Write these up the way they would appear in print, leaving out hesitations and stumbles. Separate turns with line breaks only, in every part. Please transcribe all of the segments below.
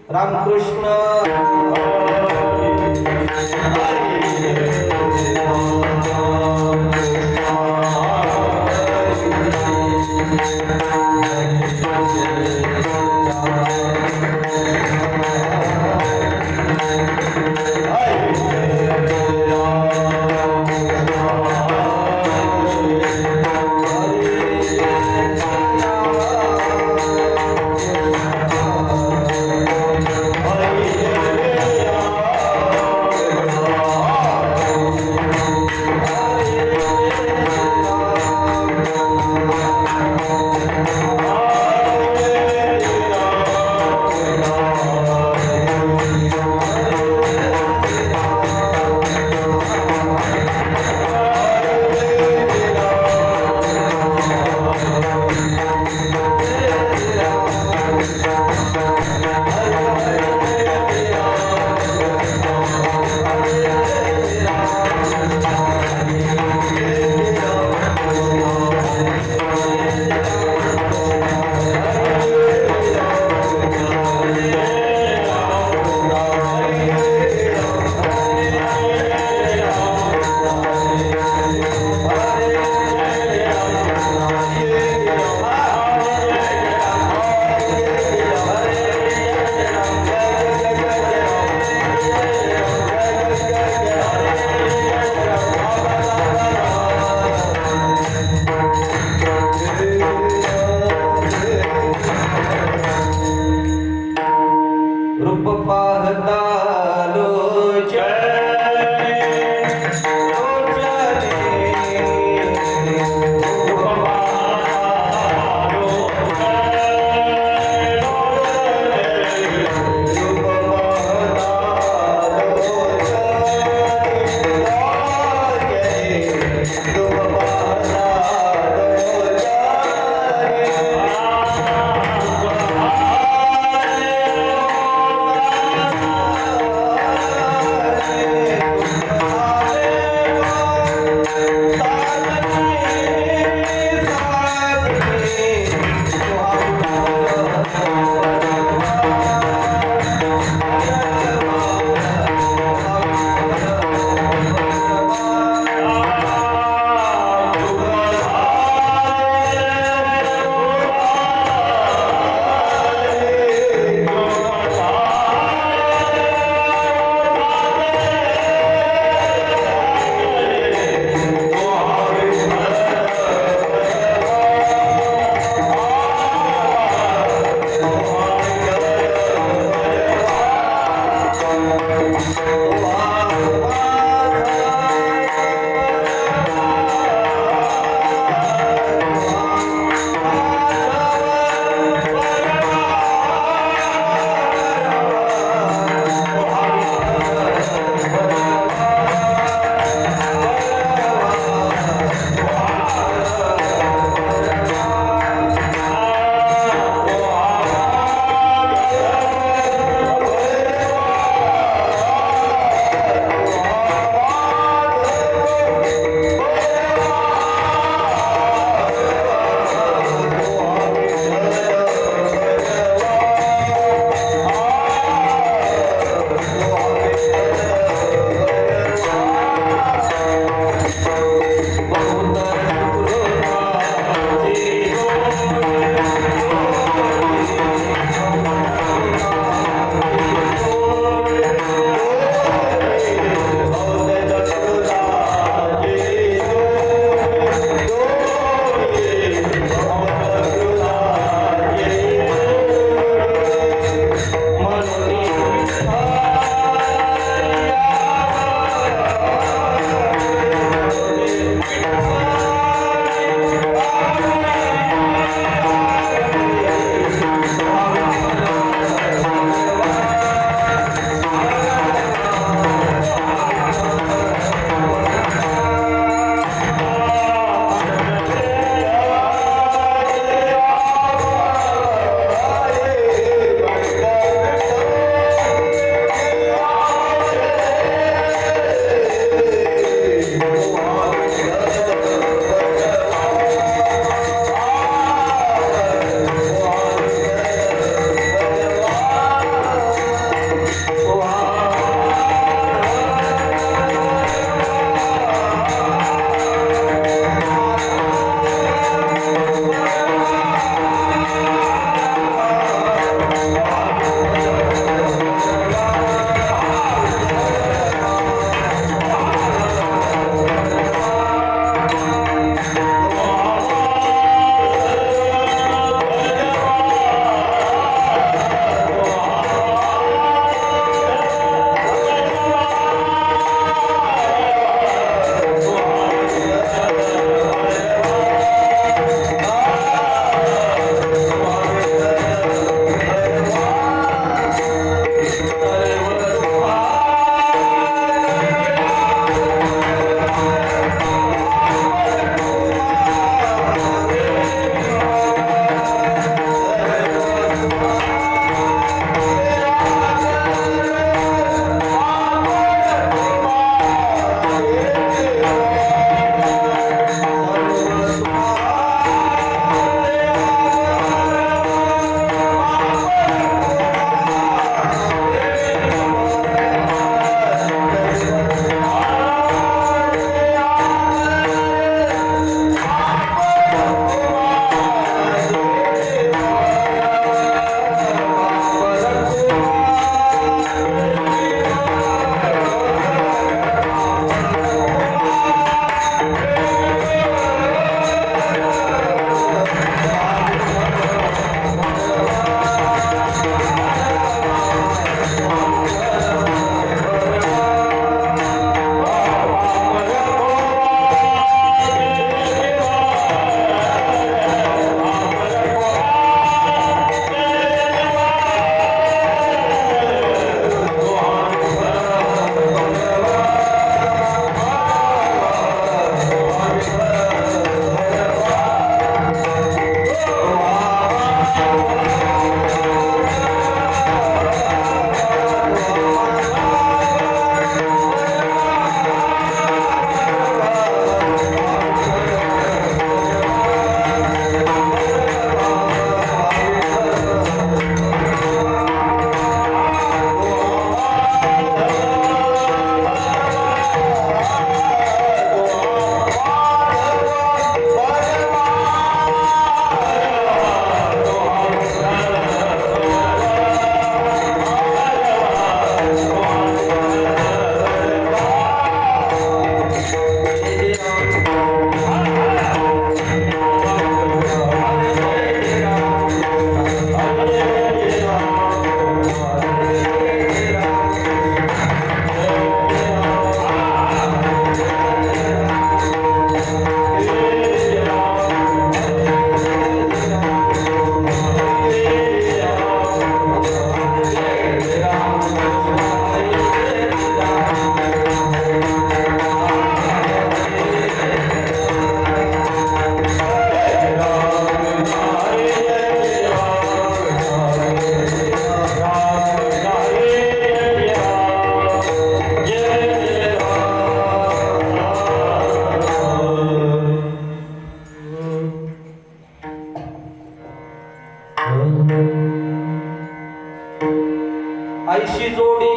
रामकृष्ण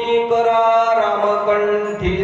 जोडी करा रामकंठी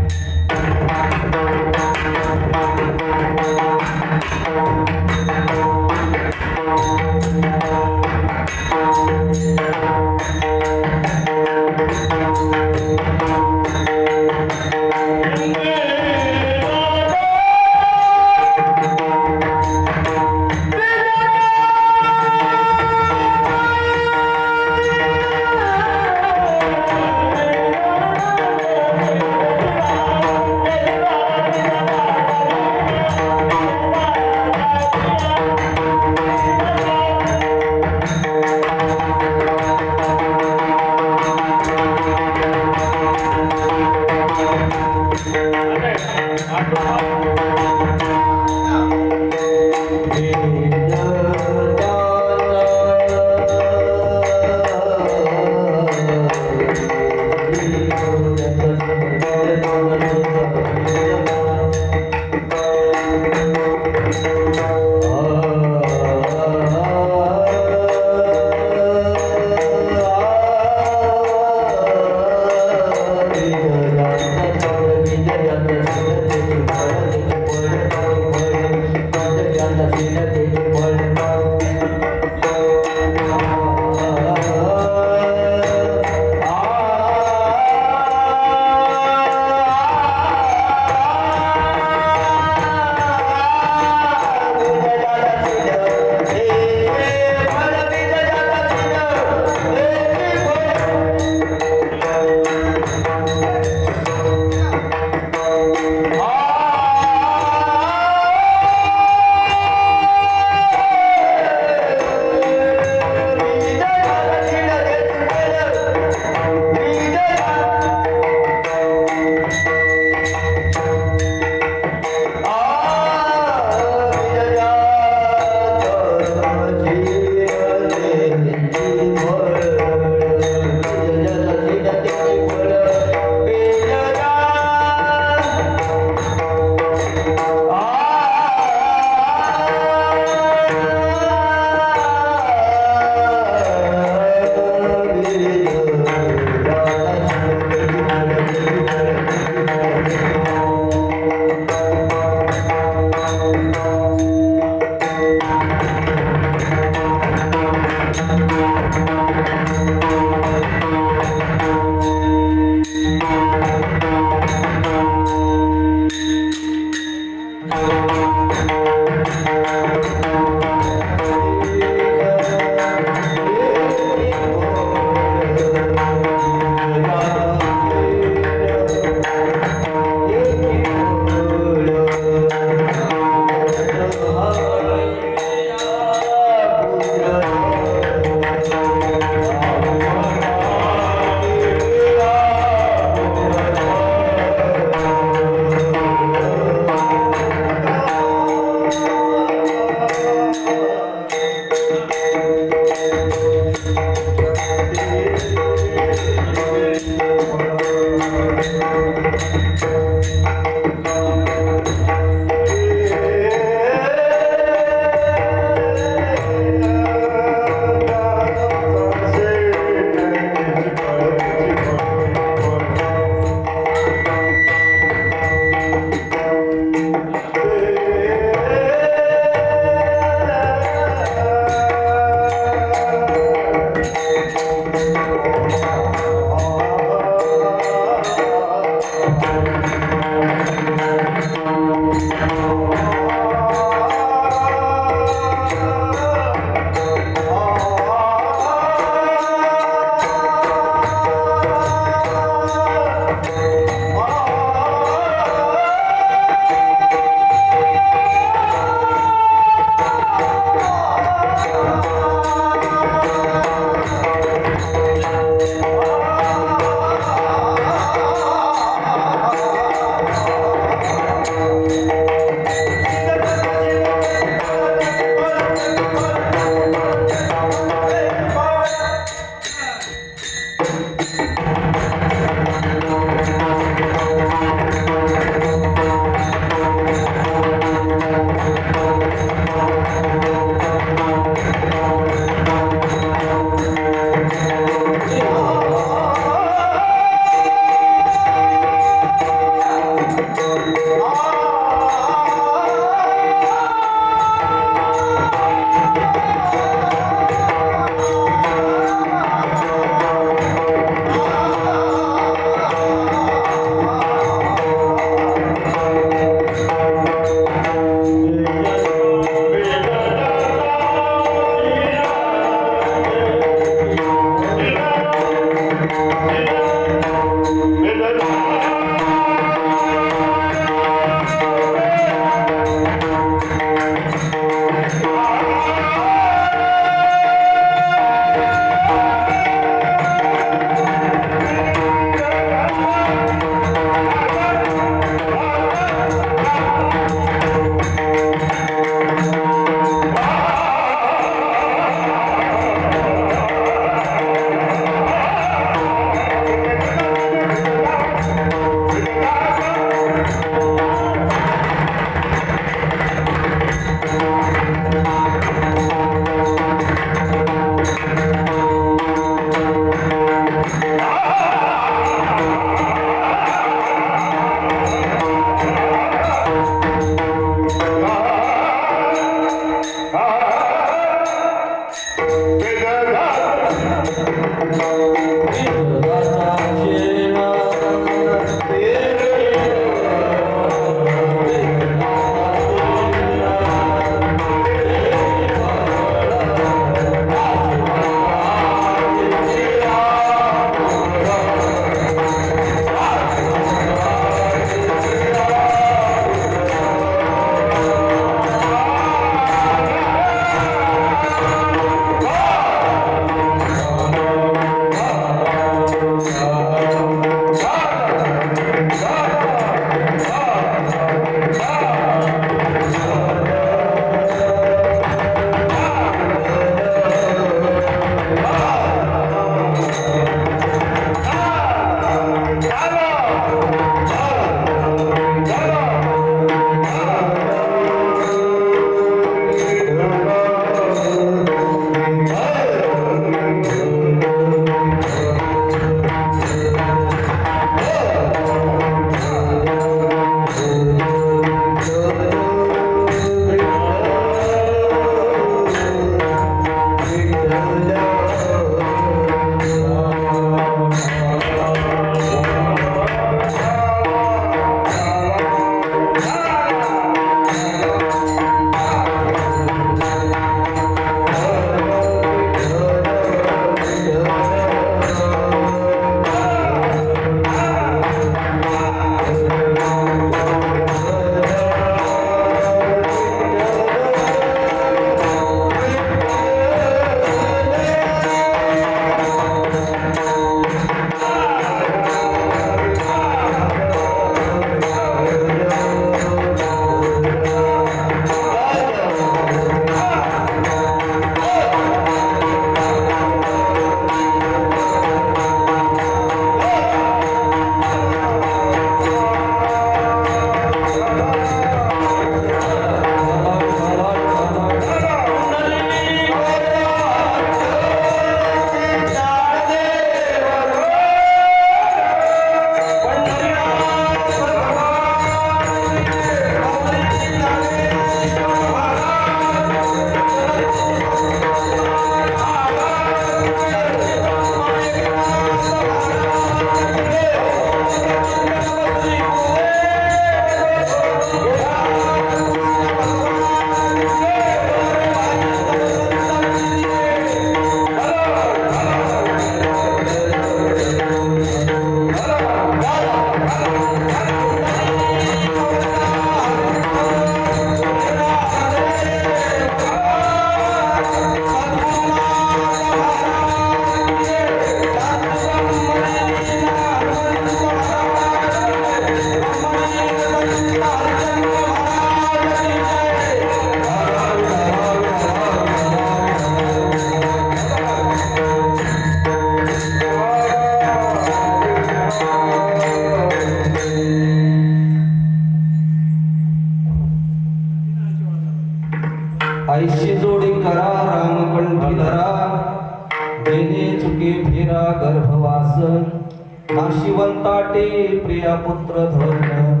प्रिया पुत्र धन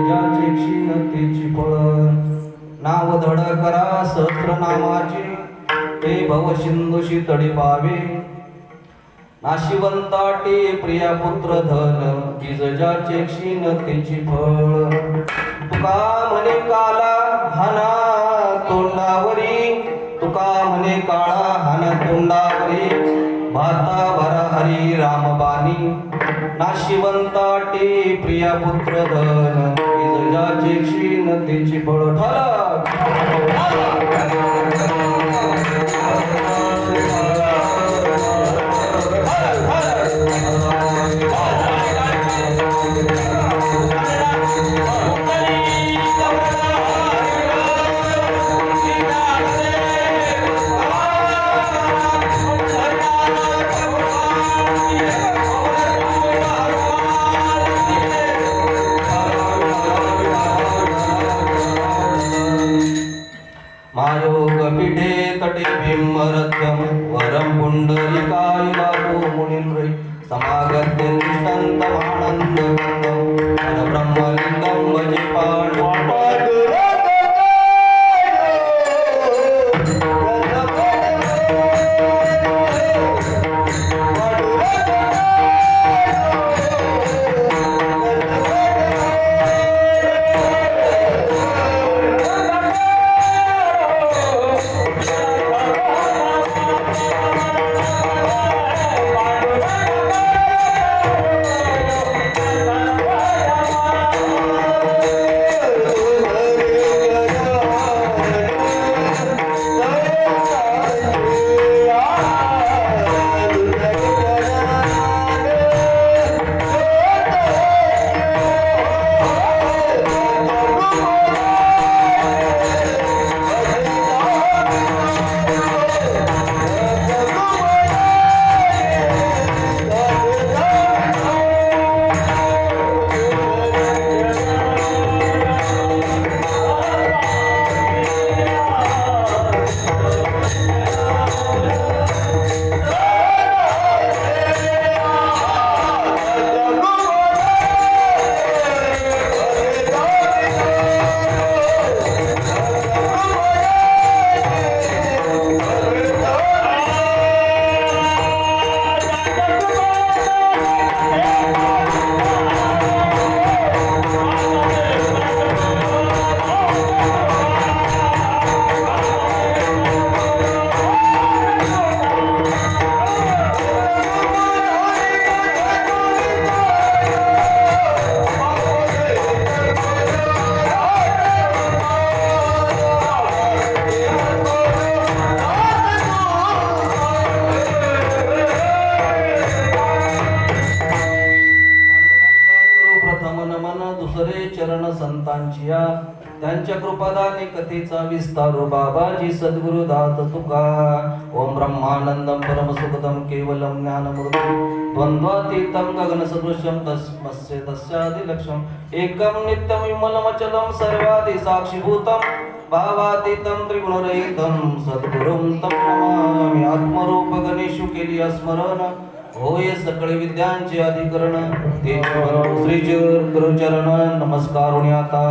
ज्याचे क्षीणतेची फळ नाव धड करा सहस्रनामाचे ते भव सिंधुशी तडी पावे नाशिवंताटे प्रिया पुत्र धन ज्याचे क्षीणतेची फळ तुका म्हणे काला हाना तोंडावरी तुका म्हणे काळा हाना तोंडावरी भाता भरा हरी रामबाणी नाशिवंताटे प्रिया पुत्र धन ज्याचे क्षीणतेची फळ मायोग पिठे तटे बिंबरत्यम वरम पुंडलिकाय बापू मुनींद्रै समागत्य निष्ठन्तमानंद गंधम ब्रह्मलिंगम भजे संतांचिया त्यांच्या कृपादाने कथेचा विस्तारो बाबाजी सद्गुरु दात तुका ओम ब्रह्मानंदम परम सुखदम केवलम ज्ञानमूर्ति द्वंद्वातीतम गगन सदृशम तस्मस्य तस्यादिलक्ष्यम एकम नित्यम विमलमचलम सर्वादि साक्षीभूतम भावातीतम त्रिगुणरहितम सद्गुरुं तम नमामि आत्मरूप गणेशु केली स्मरण होय सकळ विद्यांचे अधिकरण ते श्री गुरुचरण नमस्कार आता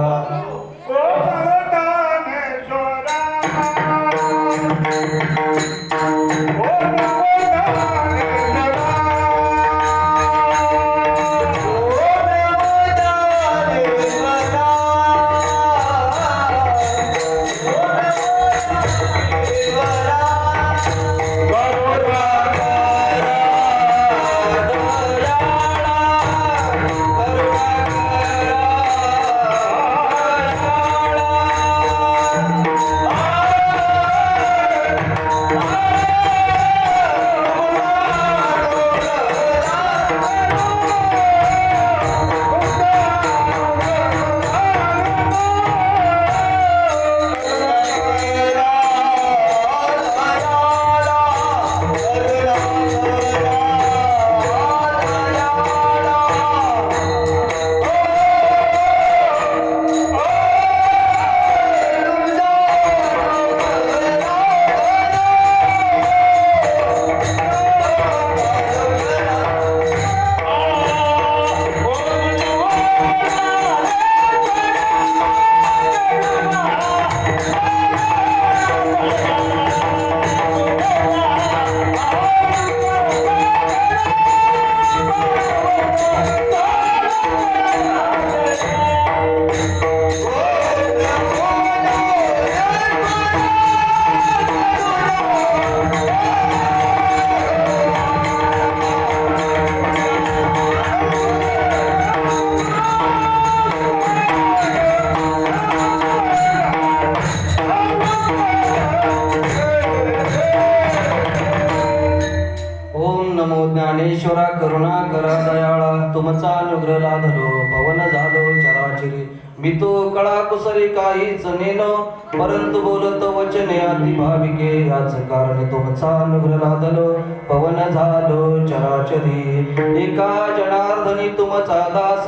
झालो पवन झालो चराचरी मी तो कळा कुसरी काहीच नेनो परंतु बोलत वचने अति भाविके याच कारण तुमचा अनुग्रह लादलो पवन झालो चराचरी एका जनार्दनी तुमचा दास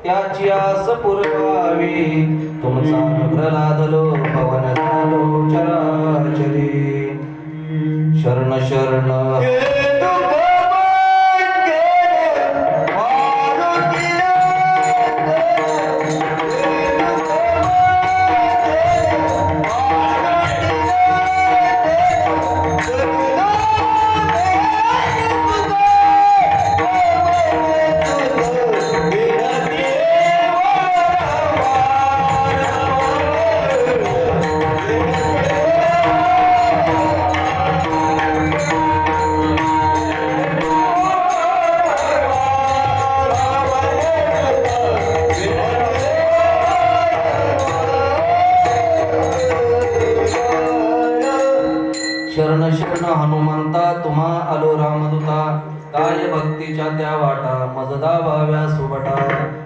त्याची आस पुरवावी तुमचा अनुग्रह लादलो पवन झालो चराचरी शरण शरण शरण शरण हनुमंता तुम्हा आलो रामदूता काय भक्तीच्या त्या वाटा मजदा भाव्या सुबटा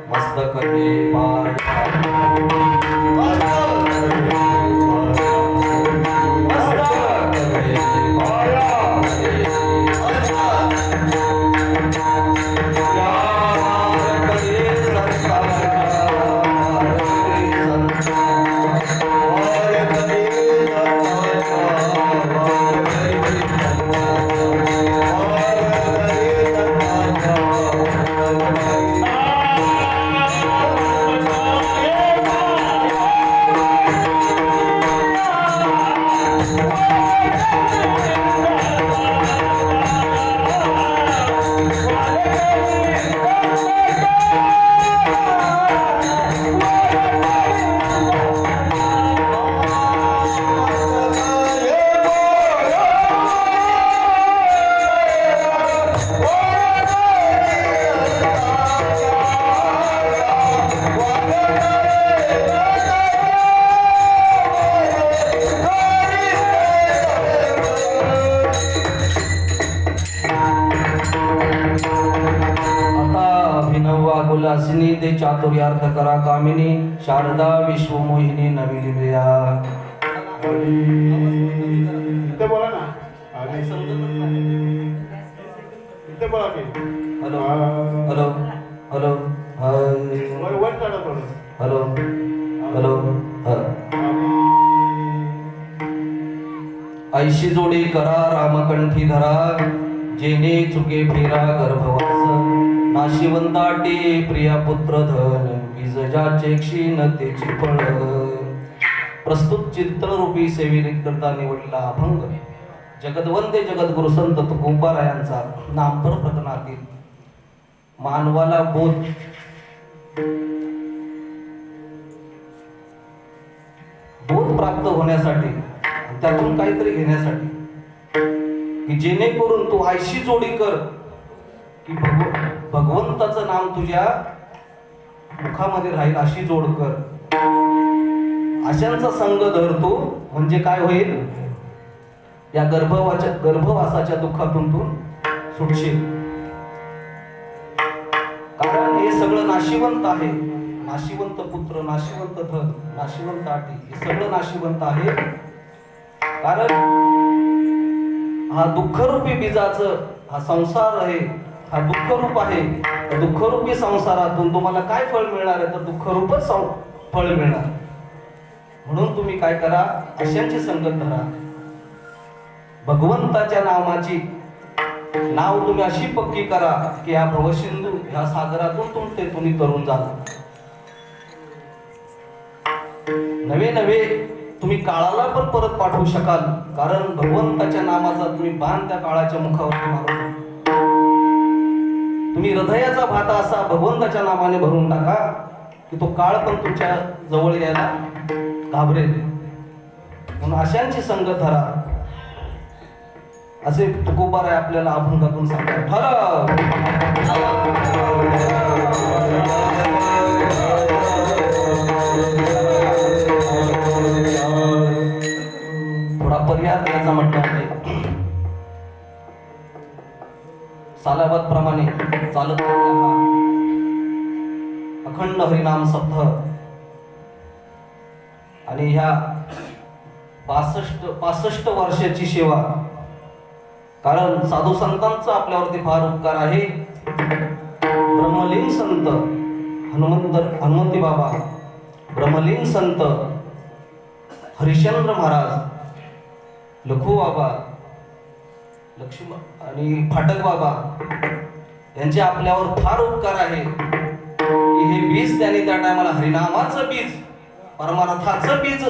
मस्तक हे पाय उल्हासिनी ते चातुर्यार्थ करा कामिनी शारदा विश्वमोहिनी नवी लिया
इथे बोला ना इथे बोला की
हॅलो हॅलो हॅलो
वर काढा थोडं
हॅलो हॅलो ऐशी जोडी करा रामकंठी धरा जेने चुके फेरा गर्भवास नाशिवंताटे प्रिया पुत्र धन बीजजाचे क्षीणतेची फळ प्रस्तुत चित्ररूपी सेवेकरता निवडला अभंग जगदवंदे जगद्गुरु संत तुकोबारायांचा नामपर प्रकरणातील मानवाला बोध प्राप्त होण्यासाठी त्यातून काहीतरी घेण्यासाठी की जेणेकरून तू आयशी जोडी कर की भगवंताचं नाम तुझ्या मुखामध्ये राहील अशी जोड कर अशांचा संग धरतो म्हणजे काय होईल या गर्भवासाच्या दुःखातून तू सुटशील कारण हे सगळं नाशिवंत आहे नाशिवंत पुत्र नाशिवंत धन नाशिवंत आटी हे सगळं नाशिवंत आहे कारण हा दुःखरूपी बीजाचं हा संसार आहे हा दुःखरूप आहे दुःखरूपी संसारातून तुम्हाला काय फळ मिळणार आहे तर दुःखरूपच फळ मिळणार म्हणून तुम्ही काय करा अशांची संगत धरा भगवंताच्या नामाची नाव तुम्ही अशी पक्की करा की या भवसिंधू ह्या सागरातून तुमचे तुम्ही तरुण जा नवे नवे तुम्ही काळाला पण परत पाठवू शकाल कारण भगवंताच्या नामाचा तुम्ही बाण त्या काळाच्या मुखावर मारू तुम्ही हृदयाचा भाता असा भगवंताच्या नामाने भरून टाका की तो काळ पण तुमच्या जवळ यायला घाबरेल म्हणून अशांची संगत धरा असे तुकोबाराय आपल्याला अभंगातून सांगतात थोडा पर्याय द्यायचा म्हटलं आहे सालाबाद प्रमाणे चालत अखंड हरिनाम सप्ताह आणि ह्या 65 वर्षाची सेवा, कारण साधू संतांचा आपल्यावरती फार उपकार आहे. ब्रह्मलीन संत हनुमंती बाबा, ब्रह्मलीन संत हरिश्चंद्र महाराज, लखू बाबा, लक्ष्मी आणि फाटक बाबा यांचे आपल्यावर फार उपकार आहे की हे बीज त्यांनी त्या टायमाला हरिनामाचं बीज, परमार्थाचं बीज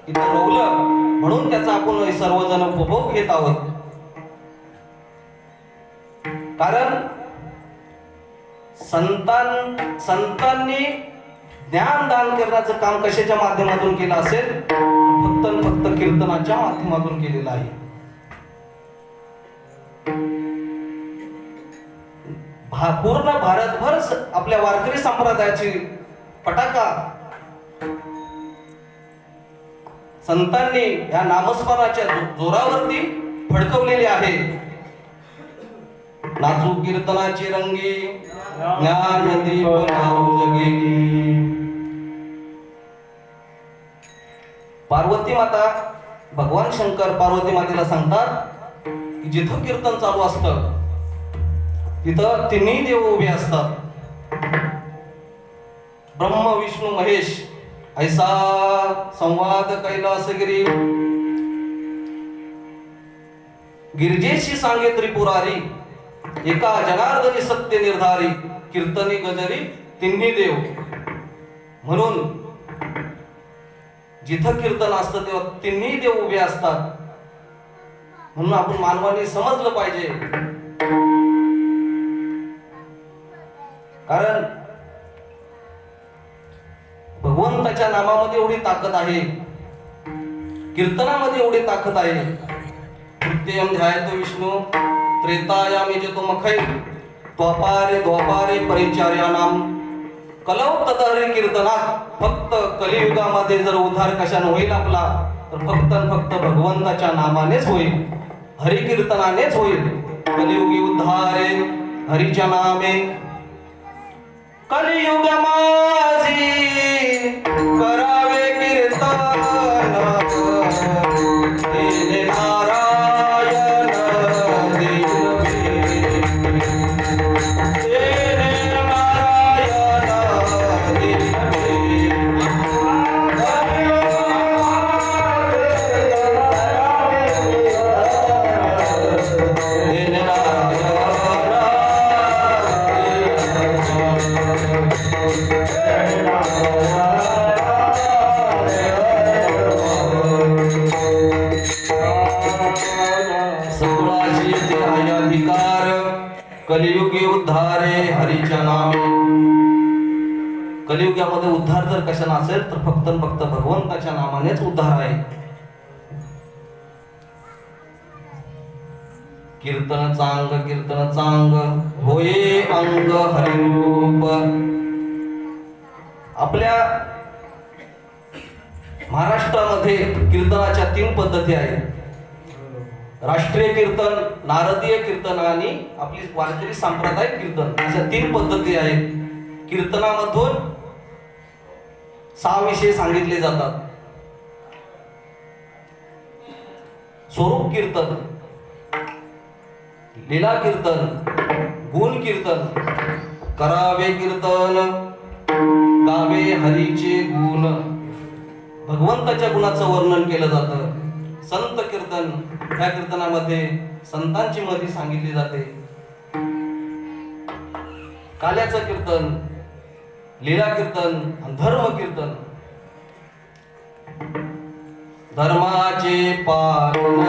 इथं रोवलं, म्हणून त्याचा आपण सर्वजण उपभोग घेत आहोत. कारण संतांनी ज्ञानदान करण्याचं काम कशाच्या माध्यमातून केलं असेल? फक्त आणि फक्त कीर्तनाच्या माध्यमातून केलेलं आहे. पूर्ण भारतभर आपल्या वारकरी संप्रदायाची पताका संतांनी या नामस्मरणाच्या जोरावरती फडकवलेली आहे. नाचू कीर्तनाची रंगी, ज्ञानदीप लावू जगी. पार्वती माता, भगवान शंकर पार्वती मातेला सांगतात की जिथं कीर्तन चालू असतं तिथं तिन्ही देव उभे असतात. ब्रह्म विष्णू महेश ऐसा संवाद कैलासगिरी, गिरजेशी सांगे त्रिपुरारी, एका जनार्दनी सत्य निर्धारी, कीर्तनी गजरी तिन्ही देव. म्हणून जिथं कीर्तन असतं तेव्हा तिन्ही देव उभे असतात. म्हणून आपण मानवाने समजलं पाहिजे, कारण भगवंताच्या नामामध्ये एवढी ताकद आहे, कीर्तनामध्ये एवढी ताकद आहे. तृतीयम ध्यायतो विष्णू त्रेतायाम यजतो मखै, द्वापारे परिचार्याणाम कलौ तदहरि कीर्तनात. फक्त कलियुगामध्ये जर उद्धार कशाने होईल आपला, तर फक्त भगवंताच्या नामानेच होईल, हरिकीर्तनानेच होईल. कलियुगी उद्धारे हरीच्या नामे, कलियुग माझी करावे कीर्तन, तेने नारायण दिवे, तेने नारायण दिवे. तेने अधिकार कलियुगी उद्धारे हरीच्या नामे. कलियुगामध्ये उद्धार जर कशा नसेल तर फक्त भगवंताच्या नामानेच उद्धार आहे. कीर्तन चांग होये अंग हरिरूप. आपल्या महाराष्ट्रामध्ये कीर्तनाच्या 3 पद्धती आहेत. राष्ट्रीय कीर्तन, नारदीय कीर्तन आणि आपली वारकरी सांप्रदायिक कीर्तन, अशा 3 पद्धती आहेत. कीर्तनामधून 6 विषय सांगितले जातात. स्वरूप कीर्तन, लीला कीर्तन, गुण कीर्तन. करावे कीर्तन, गावे हरीचे गुण, भगवंताच्या गुणाचं वर्णन केलं जातं. संत कीर्तन, या कीर्तनामध्ये संतांची मती सांगितली जाते. काल्याचं कीर्तन, लीला कीर्तन आणि धर्म कीर्तन. धर्माचे पालन,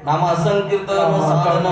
नामसंकीर्तन साधन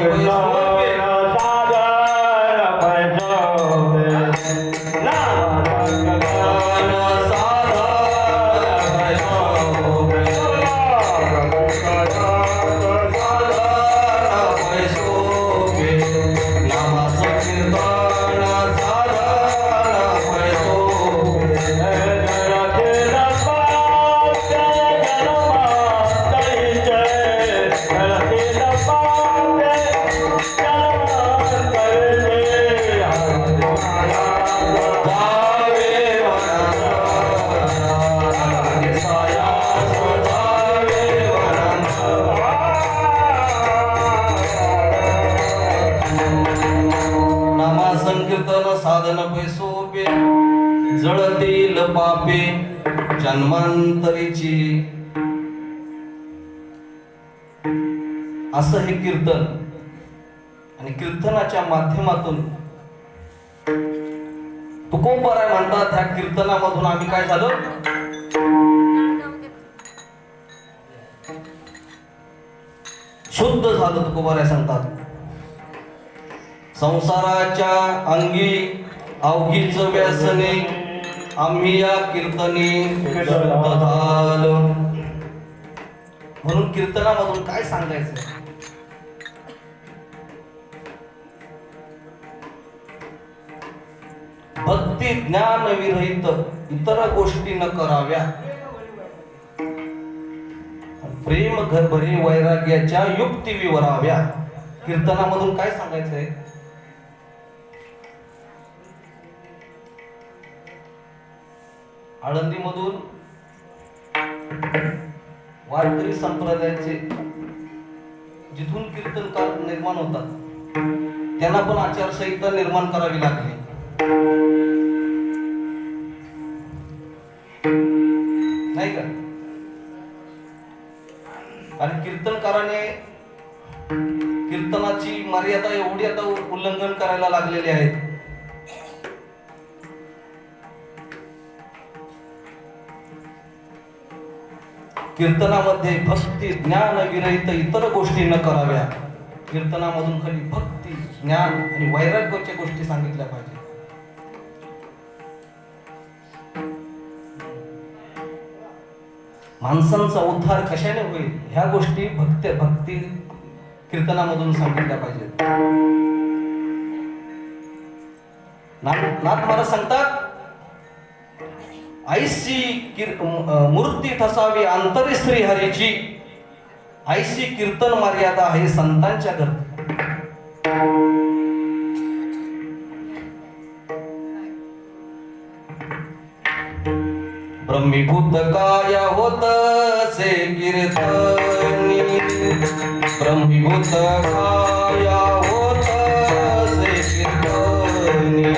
संकीर्तन साधन पैसोपे जळतील पापे जन्मांतरीची. असं हे कीर्तन आणि कीर्तनाच्या माध्यमातून तुकोबाराय म्हणतात. ह्या कीर्तनामधून आम्ही काय झालो? शुद्ध झालो. तुकोबाराय सांगतात संसाराच्या अंगी अवघीच व्यसने आम्ही या कीर्तनी शुद्ध झालो. म्हणून कीर्तनामधून काय सांगायचं? भक्ती ज्ञान विरहित इतर गोष्टी न कराव्या. प्रेम घरभरी वैराग्याच्या युक्ती विवराव्या. कीर्तनामधून काय सांगायचंय? आळंदीमधून वारकरी संप्रदायाचे जिथून कीर्तनकार निर्माण होतात त्यांना पण आचारसंहिता निर्माण करावी लागली. नाही का? आणि कीर्तनकाराने कीर्तनाची मर्यादा एवढी आता उल्लंघन करायला लागलेली आहेत. कीर्तनामध्ये भक्ती ज्ञान विरहित इतर गोष्टी न कराव्या. कीर्तनामधून खाली भक्ती ज्ञान आणि वैराग्याच्या गोष्टी सांगितल्या पाहिजे. माणसांचा उद्धार कशाने होईल ह्या गोष्टी भक्ती कीर्तनामधून सांगितल्या पाहिजेत. नाथ महाराज सांगतात ऐसी मूर्ती ठसावी अंतरी श्री हरीची. ऐशी कीर्तन मर्यादा आहे संतांच्या घर. ब्रह्मीभूत काय होत से कीर्तनी. ब्रह्मीभूत काय होत से कीर्तनी.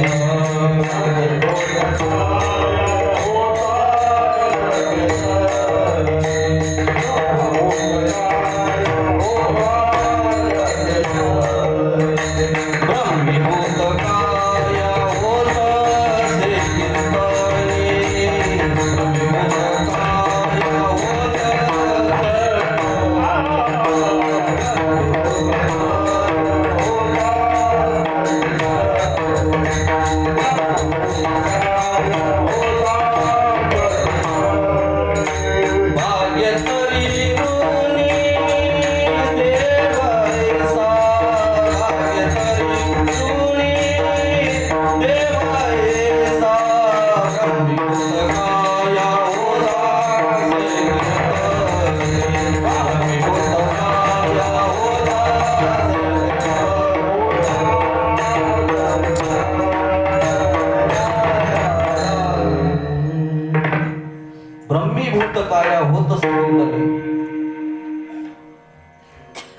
ब्रह्मीभूत काया होत सुंदर.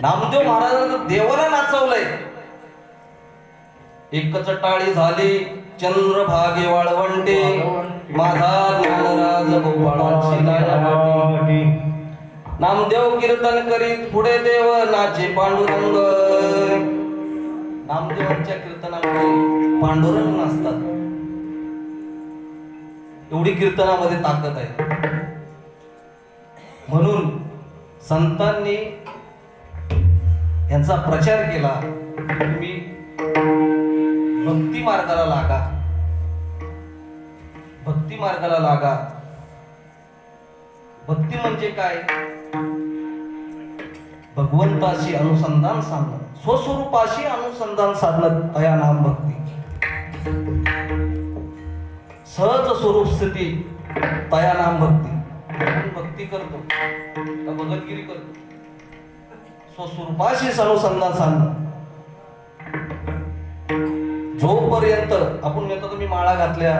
नामदेव महाराजांनी देवाला नाचवलंय. एकच टाळी झाली चंद्रभागे वाळवंटे. माझा ज्ञानराज गोपाळाची लाया. नामदेव कीर्तन करीत पुढे देव नाचे पांडुरंग. नामदेवांच्या कीर्तनामध्ये पांडुरंग नसतात. एवढी कीर्तनामध्ये ताकद आहे. म्हणून संतांनी यांचा प्रचार केला की तुम्ही भक्ती मार्गाला लागा, भक्ती मार्गाला लागा. भक्ती म्हणजे काय? भगवंताशी अनुसंधान साधणं, स्वस्वरूपाशी अनुसंधान साधणं, तया नाम भक्ती. सहज स्वरूप स्थिती तया नाम भक्ती. आपण भक्ती करतो का भगतगिरी करतो? स्वस्वरूपाशी अनुसंधान साधणं. जोपर्यंत आपण म्हणतो तुम्ही माळा घातल्या,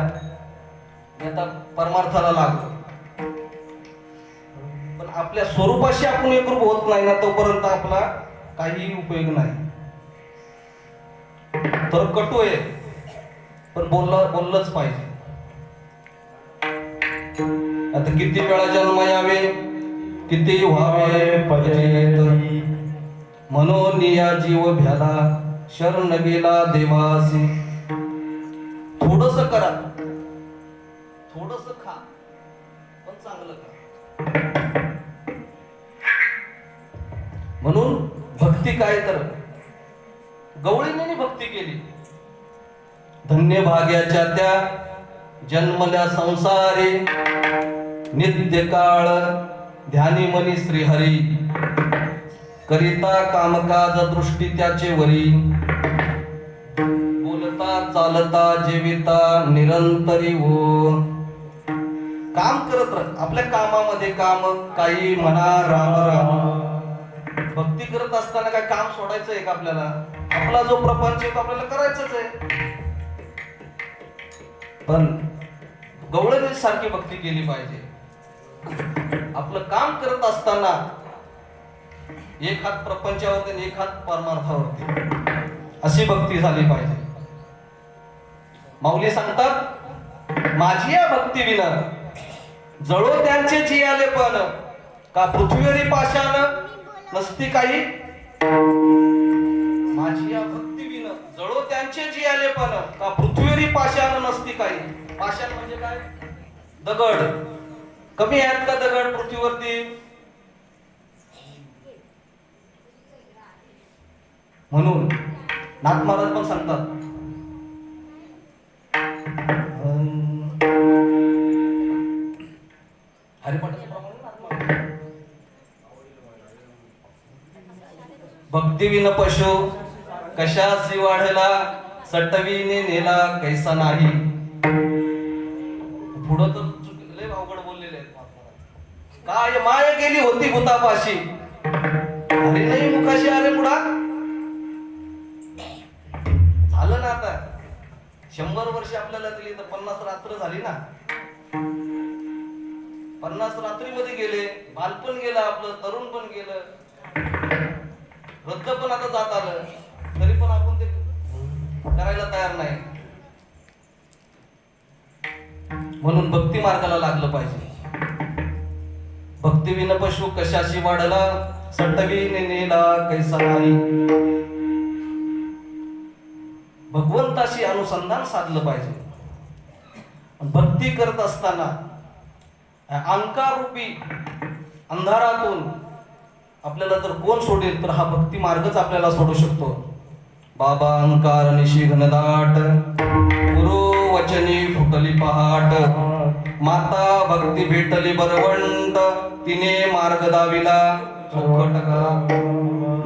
आता परमार्थाला लागलो, पण आपल्या स्वरूपाशी आपण एकरूप होत नाही ना, तोपर्यंत आपला काही उपयोग नाही. तर कटू आहे, पण बोललंच पाहिजे. आता किती वेळा जन्म यावे, किती व्हावे परिचित, म्हणून या जीव भ्याला शरण गेला देवासी. थोडस करा, थोडस खा, पण चांगलं खा. म्हणून भक्ती काय? तर गवळीने भक्ती केली. धन्य भाग्याच्या त्या जन्मल्या संसारी, नित्य काळ ध्यानी मनी श्रीहरी, करिता कामकाज दृष्टी त्याचे वरी, बोलता चालता जेविता निरंतरी हो. काम करत राह, आपल्या कामामध्ये काम, काही म्हणा राम राम. भक्ती करत असताना काय काम सोडायचं आहे का आपल्याला? आपला जो प्रपंच आहे तो आपल्याला करायचंच आहे. पण गवळणी सारखी भक्ती केली पाहिजे. आपलं काम करत असताना एक हात प्रपंचावरती आणि एक हात परमार्थावरती, अशी भक्ती झाली पाहिजे. माऊली सांगतात, माझी या भक्ती विना जळो त्यांचे जियाले पण, का पृथ्वीवरी पाषाण नसती काही. माझी या भक्ती विना जळो त्यांचे जियाले पण, का पृथ्वीवरी पाषाण नसती काही. पाषाण म्हणजे काय? दगड. कमी आहेत का दगड पृथ्वीवरती? म्हणून नाथ महाराज पण सांगतात, हरिपाठाच्या प्रमाणे नाथ महाराज, भक्ती विन पशु कशासी वाढला, सटवीने नेला कैसा नाही. पुढं तर लय अवघड बोललेले आहेत. काय माय गेली होती भूतापाशी, अरे नाही मुखाशी आले मुडा. झालं ना आता 100 वर्ष आपल्याला दिली तर 50 रात्र झाली ना. 50 रात्रीमध्ये गेले, बालपण गेलं आपलं, तरुण पण गेलं, वृद्ध पण आता जात आलं, तरी पण आपण ते करायला तयार नाही. म्हणून भक्ती मार्गाला लागलं पाहिजे. भक्ती विन पशु कशाशी वाढला, सटवीने नेला कैसा नाही. भगवंताशी अनुसंधान साधलं पाहिजे. भक्ती करत असताना अहंकार रूपी अंधारातून आपल्याला जर कोण सोडेल तर हा भक्ती मार्गच आपल्याला सोडू शकतो. बाबा अहंकार निशी घनदाट, गुरु वचनी फुटली पहाट, माता भक्ती भेटली बरवंत, तिने मार्ग दाविला चोखट.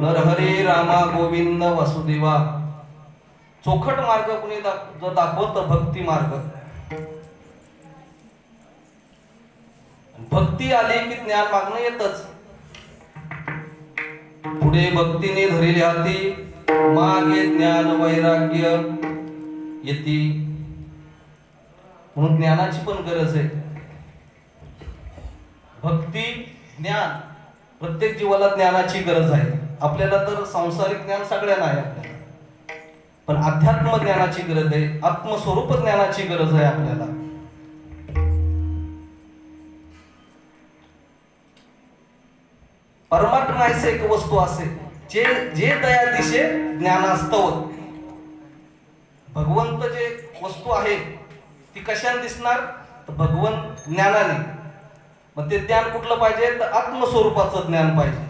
नरहरी रामा गोविंद वसुदेवा. चोखट मार्ग कुणी जर दाखवत भक्ती मार्ग. भक्ती आली की ज्ञान मागणं येतच. पुढे भक्तीने धरिले हाती, मागे ज्ञान वैराग्य येती. म्हणून ज्ञानाची पण गरज आहे. भक्ती ज्ञान प्रत्येक जीवाला ज्ञानाची गरज आहे. आपल्याला तर सांसारिक ज्ञान सगळ्यांना आहे आपल्याला, पण अध्यात्म ज्ञानाची गरज आहे, आत्मस्वरूप ज्ञानाची गरज आहे आपल्याला. परमात्मा असे एक वस्तू असे जे दया दिशे ज्ञानास्तव. भगवंत जे वस्तू आहे ती कशाने दिसणार? तर भगवंत ज्ञानाने. मग ते ज्ञान कुठलं पाहिजे तर आत्मस्वरूपाचं ज्ञान पाहिजे.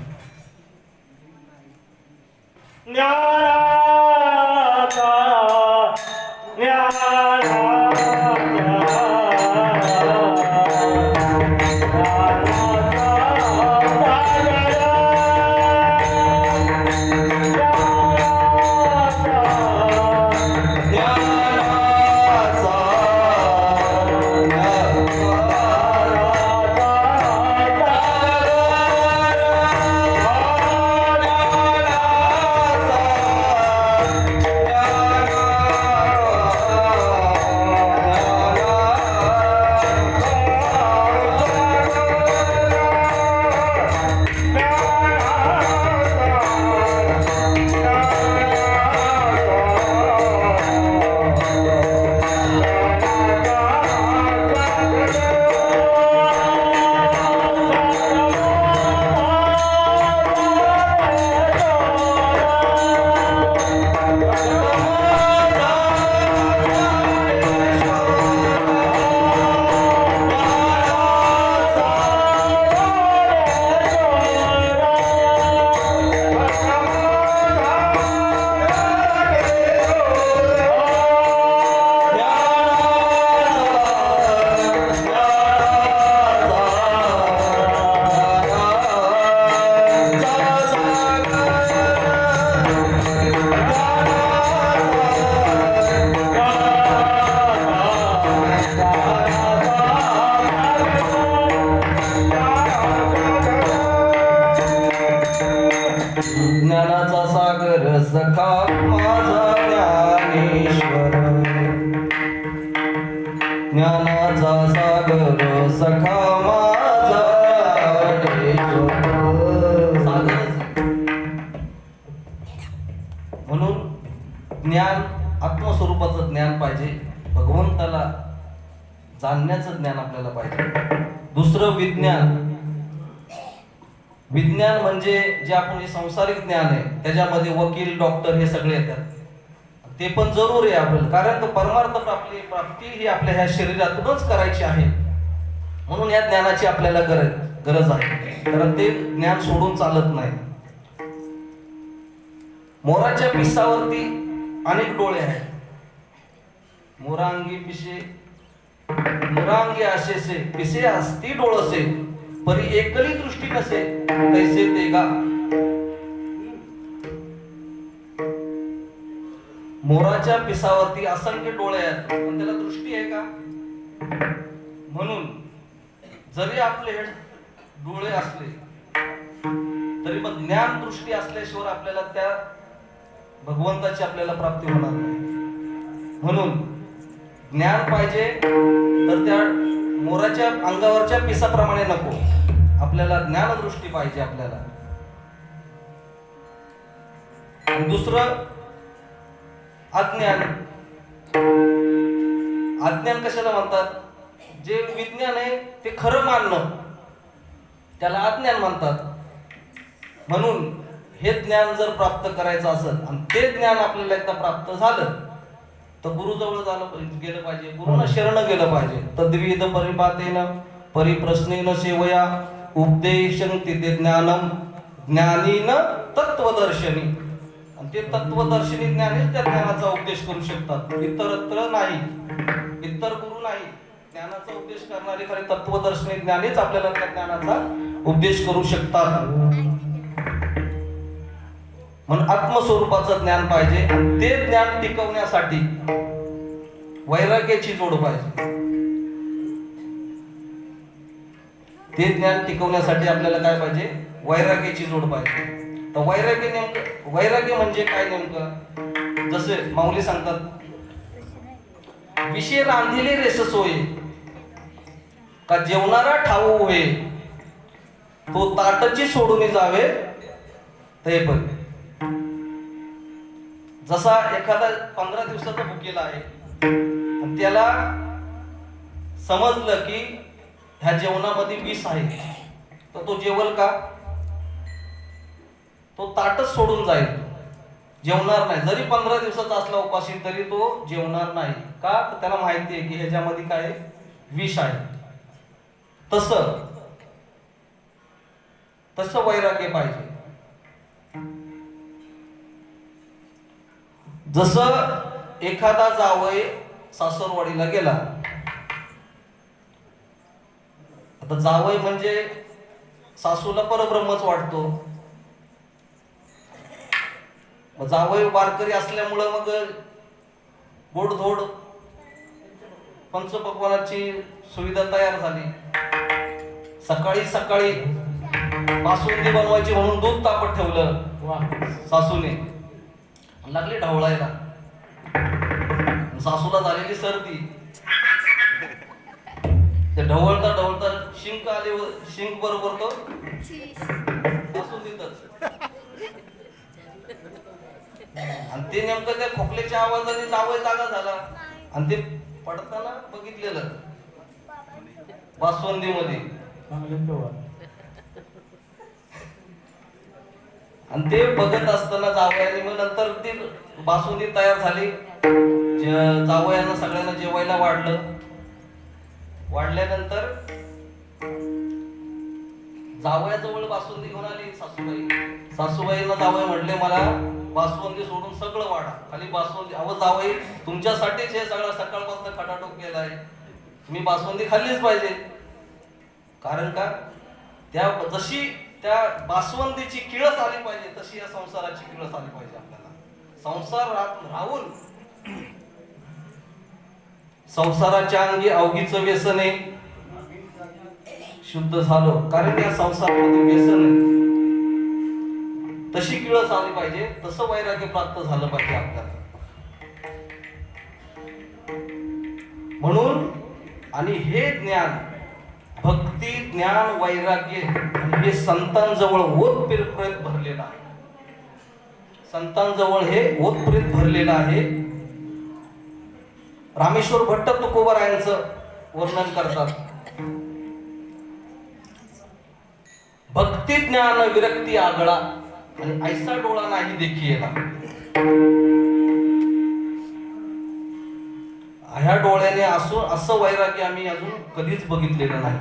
ज्ञानाचा सागर सखा माझा ज्ञानेश्वर, ज्ञानाचा सागर सखा माझा ज्ञानेश्वर. म्हणून ज्ञान आत्मस्वरूपाचं ज्ञान पाहिजे, भगवंताला जाणण्याचं ज्ञान आपल्याला पाहिजे. दुसरं विज्ञान. विज्ञान म्हणजे जे आपण हे संसारिक ज्ञान आहे त्याच्यामध्ये वकील डॉक्टर हे सगळे येतात, ते पण जरूर आहे आपल्याला, कारण परमार्थ प्राप्ती ही आपल्या ह्या शरीरातूनच करायची आहे. म्हणून या ज्ञानाची आपल्याला गरज आहे, कारण ते ज्ञान सोडून चालत नाही. मोराच्या पिसावरती अनेक डोळे आहेत. मोरांगी पिसे मोरांगी आशेसे पिसे असती डोळसे, परी एकली दृष्टी नसे तैसे ते गा. मोराच्या पिसावरती असंख्य डोळे आहेत पण त्याला दृष्टी आहे का? म्हणून जरी आपले हे डोळे असले तरी मग ज्ञान दृष्टी असल्याशिवाय आपल्याला त्या भगवंताची आपल्याला प्राप्ती होणार नाही. म्हणून ज्ञान पाहिजे तर त्या मोराच्या अंगावरच्या पिसाप्रमाणे नको, आपल्याला ज्ञानदृष्टी पाहिजे आपल्याला. आणि दुसरं अज्ञान. अज्ञान कशाला म्हणतात? जे विज्ञान आहे ते खरं मानणं त्याला अज्ञान म्हणतात. म्हणून हे ज्ञान जर प्राप्त करायचं असेल आणि ते ज्ञान आपल्याला एकदा प्राप्त झालं तर गुरुजवळ गेलं पाहिजे, गुरुना शरण गेलं पाहिजे. तद्विध परिपातेन परिप्रश्नेन सेवया उपदेशं तिथे ज्ञानम ज्ञानीन तत्वदर्शनी. आणि ते तत्वदर्शनी ज्ञानीच त्या ज्ञानाचा उपदेश करू शकतात, इतरत्र नाही, इतर गुरु नाही. ज्ञानाचा उपदेश करणारे खरे तत्वदर्शनी ज्ञानीच आपल्याला त्या ज्ञानाचा उपदेश करू शकतात. म्हणून आत्मस्वरूपाचं ज्ञान पाहिजे आणि ते ज्ञान टिकवण्यासाठी वैराग्याची जोड पाहिजे. ते ज्ञान टिकवण्यासाठी आपल्याला काय पाहिजे? वैराग्याची जोड पाहिजे. तर वैराग्य म्हणजे काय नेमकं? जसे माऊली सांगतात, विषय रांधिले रेस सोय का जेवणारा ठाऊ होय, तो ताटची सोडून जावे ते पण. जसा एखादा 15 दिवसाचा भुकेला आहे आणि त्याला समजलं की ह्या जेवणामध्ये विष आहे तर तो जेवल का? तो ताटच सोडून जाईल, जेवणार नाही. जरी 15 दिवसाचा असला उपाशी तरी तो जेवणार नाही. का? तर त्याला माहिती आहे की ह्याच्यामध्ये काय विष आहे. तसं तसं वैराग्य पाहिजे. जसं एखादा जावई सासरवाडीला गेला, आता जावई म्हणजे सासूला परब्रह्मच वाटतो. मग जावई वारकरी असल्यामुळं मग गोडधोड पंचपक्वानाची सुविधा तयार झाली. सकाळी सकाळी बासुंदी बनवायची म्हणून दूध तापत ठेवलं
वा
सासूने. लागली ढवळायला. सासूला झालेली सर्दी. ते ढवळता ढवळता शिंक आली, शिंक बरोबर तो बासुंदीतच. आणि ते नेमकं त्या खोकल्याच्या आवाजाने जावई जागा झाला आणि ते पडताना बघितलेलं बासुंदीमध्ये. आणि ते बघत असताना जावयाने मग नंतर ती बासुंदी तयार झाली. जावयानं सगळ्यांना जेवायला वाढलं. वाढल्यानंतर जावयाजवळ बासुंदी घेऊन आली सासूबाई. सासूबाईंना जावई म्हटले, मला बासुंदी सोडून सगळं वाढा, खाली बासुंदी. अहो जावई, तुमच्यासाठीच हे सगळं सकाळपासून खटाटोप केलाय, मी बासुंदी खाल्लीच पाहिजे. कारण का त्या जशी त्या बासुंदीची किळस आली पाहिजे तशी या संसाराची किळस आली पाहिजे. आपल्याला संसार राहून संसाराच्या अंगी अवघीचं व्यसने शुद्ध झालो, कारण या संसारामध्ये व्यसन आहे. तशी किळस आली पाहिजे, तसं वैराग्य प्राप्त झालं पाहिजे आपल्याला. म्हणून आणि हे ज्ञान, भक्ती, ज्ञान, वैराग्य आणि हे संतांजवळ ओतप्रेत भरलेलं आहे. संतांजवळ हे ओतप्रेत भरलेलं आहे. रामेश्वर भट्ट तुकोबरायांचं वर्णन करतात. भक्ती ज्ञान विरक्ती आगळा आणि ऐसा डोळा नाही देखी येला. ह्या डोळ्याने असं वैराग्य आम्ही अजून कधीच बघितलेलं नाही.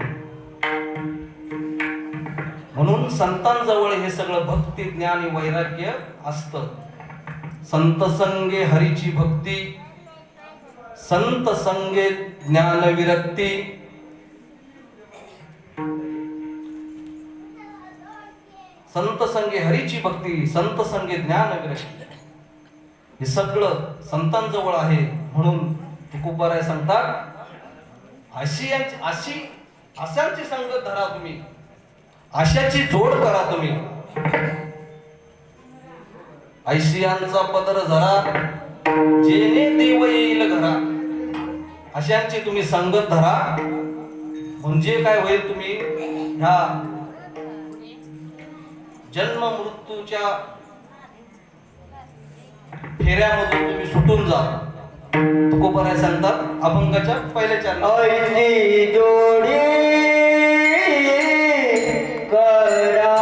म्हणून संतांजवळ हे सगळं भक्ती ज्ञान वैराग्य असतं. संत संगे हरीची भक्ती, संत संगे ज्ञान विरक्ती. संत संगे हरीची भक्ती, संत संगे ज्ञान विरक्ती, हे सगळं संतांजवळ आहे. म्हणून तुकोबाराय सांगतात, अशांची संगत धरा तुम्ही, आशाची जोड करा तुम्ही. ऐशियांचा पदर झरा, जेणे देव येईल घरा. अशांची तुम्ही संगत धरा, म्हणजे काय होईल, तुम्ही ह्या जन्म मृत्यूच्या फेऱ्यामधून तुम्ही सुटून जा. तुकोबाराय सांगतात अभंगाच्या पहिल्या चरणात, जोडी करा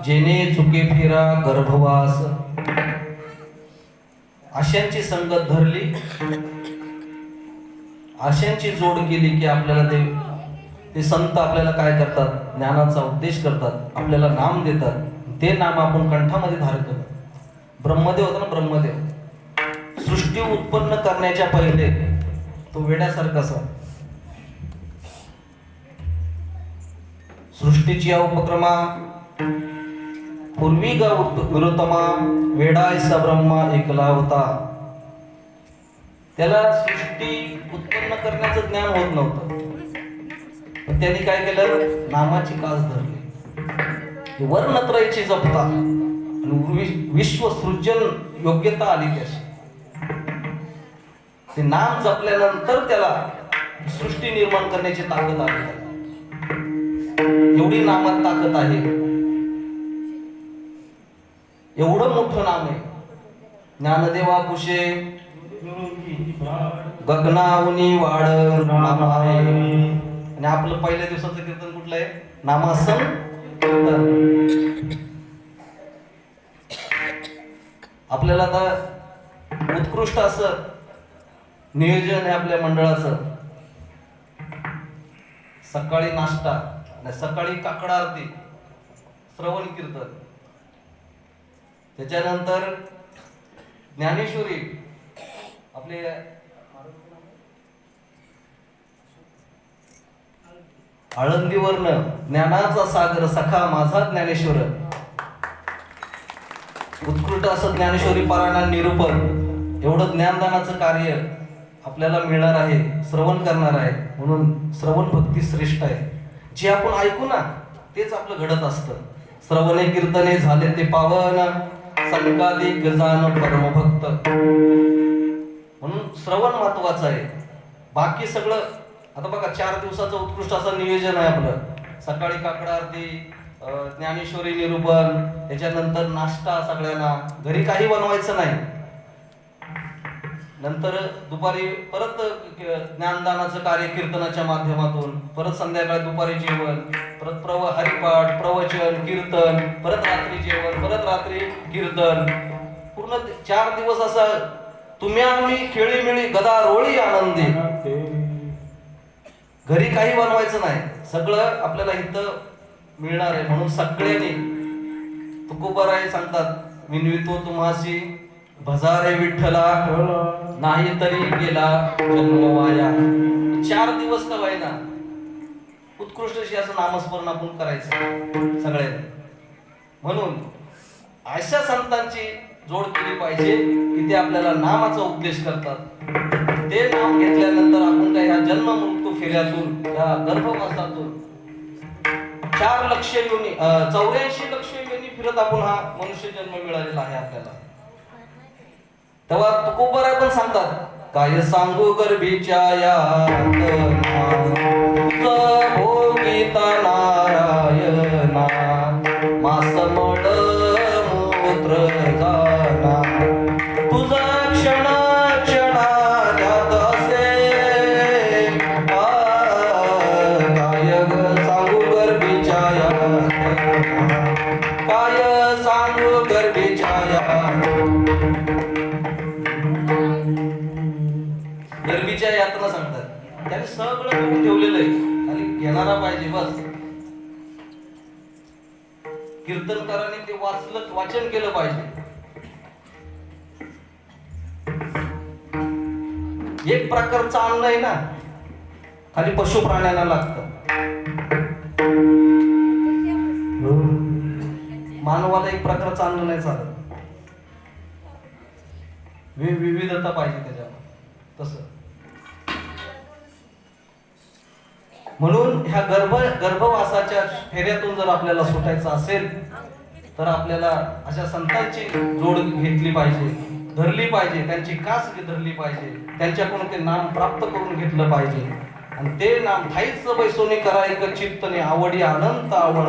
जेने चुके फिरा गर्भवास. अशांची संगत धरली, अशांची जोड केली की आपल्याला ते संत आपल्याला काय करतात, ज्ञानाचा उपदेश करतात, आपल्याला नाम देतात. ते नाम आपण कंठामध्ये धारतो. ब्रह्मदेव होता ना, ब्रह्मदेव सृष्टी उत्पन्न करण्याच्या पहिले तो वेड्यासारखा असा. सृष्टीची या उपक्रमा पूर्वी ग विरोतमा वेडायसा ब्रह्मा एकला होता. त्याला सृष्टी उत्पन्न करण्याचं ज्ञान होत नव्हतं. पण त्यांनी काय केलं, नामाची कास धरली, वर्णत्रयची जपता आणि विश्व सृजन योग्यता आली त्याची. ते नाम जपल्यानंतर त्याला सृष्टी निर्माण करण्याची ताकद आली. एवढी नामात ताकद आहे. एवढं मोठं नाम आहे. ज्ञानदेवा कुशे गगनावनी वाढ नाम आहे. आणि आपलं पहिल्या दिवसाचं कीर्तन कुठलं आहे, नामासन कीर्तन. आपल्याला आता उत्कृष्ट असं नियोजन आहे आपल्या मंडळाचं. सकाळी नाश्ता, सकाळी काकड आरती, श्रवण कीर्तन, त्याच्यानंतर ज्ञानेश्वरी. आपले आळंदीवरनं ज्ञानाचा सागर सखा माझा ज्ञानेश्वर. उत्कृष्ट असं ज्ञानेश्वरी पारायण निरूपण, एवढं ज्ञानदानाचं कार्य आपल्याला मिळणार आहे, श्रवण करणार आहे. म्हणून श्रवण भक्ती श्रेष्ठ आहे. जे आपण ऐकू ना तेच आपलं घडत असतं. श्रवणे कीर्तने झाले ते पावन, संकादी गजान परमभक्त. म्हणून श्रवण महत्वाचं आहे. बाकी सगळं आता बघा, 4 दिवसाचं उत्कृष्ट असं नियोजन आहे आपलं. सकाळी काकड आरती, ज्ञानेश्वरी निरूपण, त्याच्यानंतर नाश्ता सगळ्यांना, घरी काही बनवायचं नाही. नंतर दुपारी परत ज्ञानदानाचं कार्य कीर्तनाच्या माध्यमातून, परत संध्याकाळी दुपारी जेवण, परत हरिपाठ, प्रवचन, कीर्तन, परत रात्री जेवण, परत रात्री कीर्तन. पूर्ण 4 दिवस असा तुम्ही आम्ही खेळीमिळी गदा रोळी आनंदी. घरी काही बनवायचं नाही, सगळं आपल्याला इथं मिळणार आहे. म्हणून सगळ्यांनी तुकोबाराय सांगतात, विनवितो तुम्हासी भजारे विठ्ठला, नाही तरी गेला जन्म वाया. 4 दिवस का व्हायना उत्कृष्ट अशी असं नामस्मरण आपण करायचं सगळ्यांनी. म्हणून अशा संतांची जोड केली पाहिजे की ते आपल्याला नामाचा उपदेश करतात. ते नाम घेतल्यानंतर आपण काय ह्या जन्म मृत्यू फेऱ्यातून, या गर्भवासातून 4 लक्ष योनी 84 लक्ष योनी फिरत आपण हा मनुष्य जन्म मिळालेला आहे आपल्याला. तेव्हा तुकोबाराय पण सांगतात, काय सांगू गर्भीच्या यातना, भोगिता नारायणा, मास मळ मूत्र जाना, तुझा क्षण क्षणात असे. काय सांगू गर्भीच्या यातना, काय सांगू गर्भीच्या यातना. गर्भीच्या यातना सांगतात. त्याने सगळं करून ठेवलेलं आहे आणि घेणारा पाहिजे बस. कीर्तनकाराने ते वाचन केलं पाहिजे. एक प्रकारचं अन्न आहे ना, खाली पशु प्राण्यांना लागतं, मानवाला एक प्रकारचं अन्न नाही चालत. विविधता पाहिजे त्याच्यावर तसं. म्हणून ह्या गर्भवासाच्या फेऱ्यातून जर आपल्याला सुटायचं असेल तर आपल्याला अशा संतांची जोड घेतली पाहिजे, धरली पाहिजे, त्यांची कास धरली पाहिजे, त्यांच्याकडून ते नाम प्राप्त करून घेतलं पाहिजे. आणि ते नाम ठाईच बैसोनी करायक चित्तने आवडी अनंत आवड.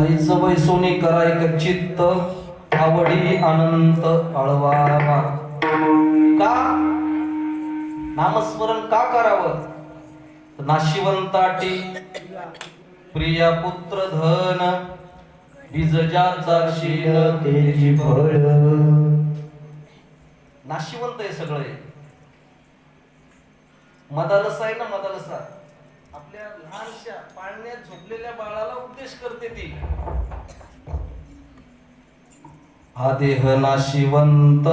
ठाईचं वय सोनी करायक चित्त आवडी अनंत अळवावा. का नामस्मरण का करावं? नाशिवंताटी प्रिया पुत्र धन बीजजाचा क्षीण तेजी फळ. नाशिवंत आहे सगळे. मदालसा आहे ना, मदालसा आपल्या लहानशा पाळण्यात झोपलेल्या बाळाला उपदेश करते ती. हा देह नाशिवंत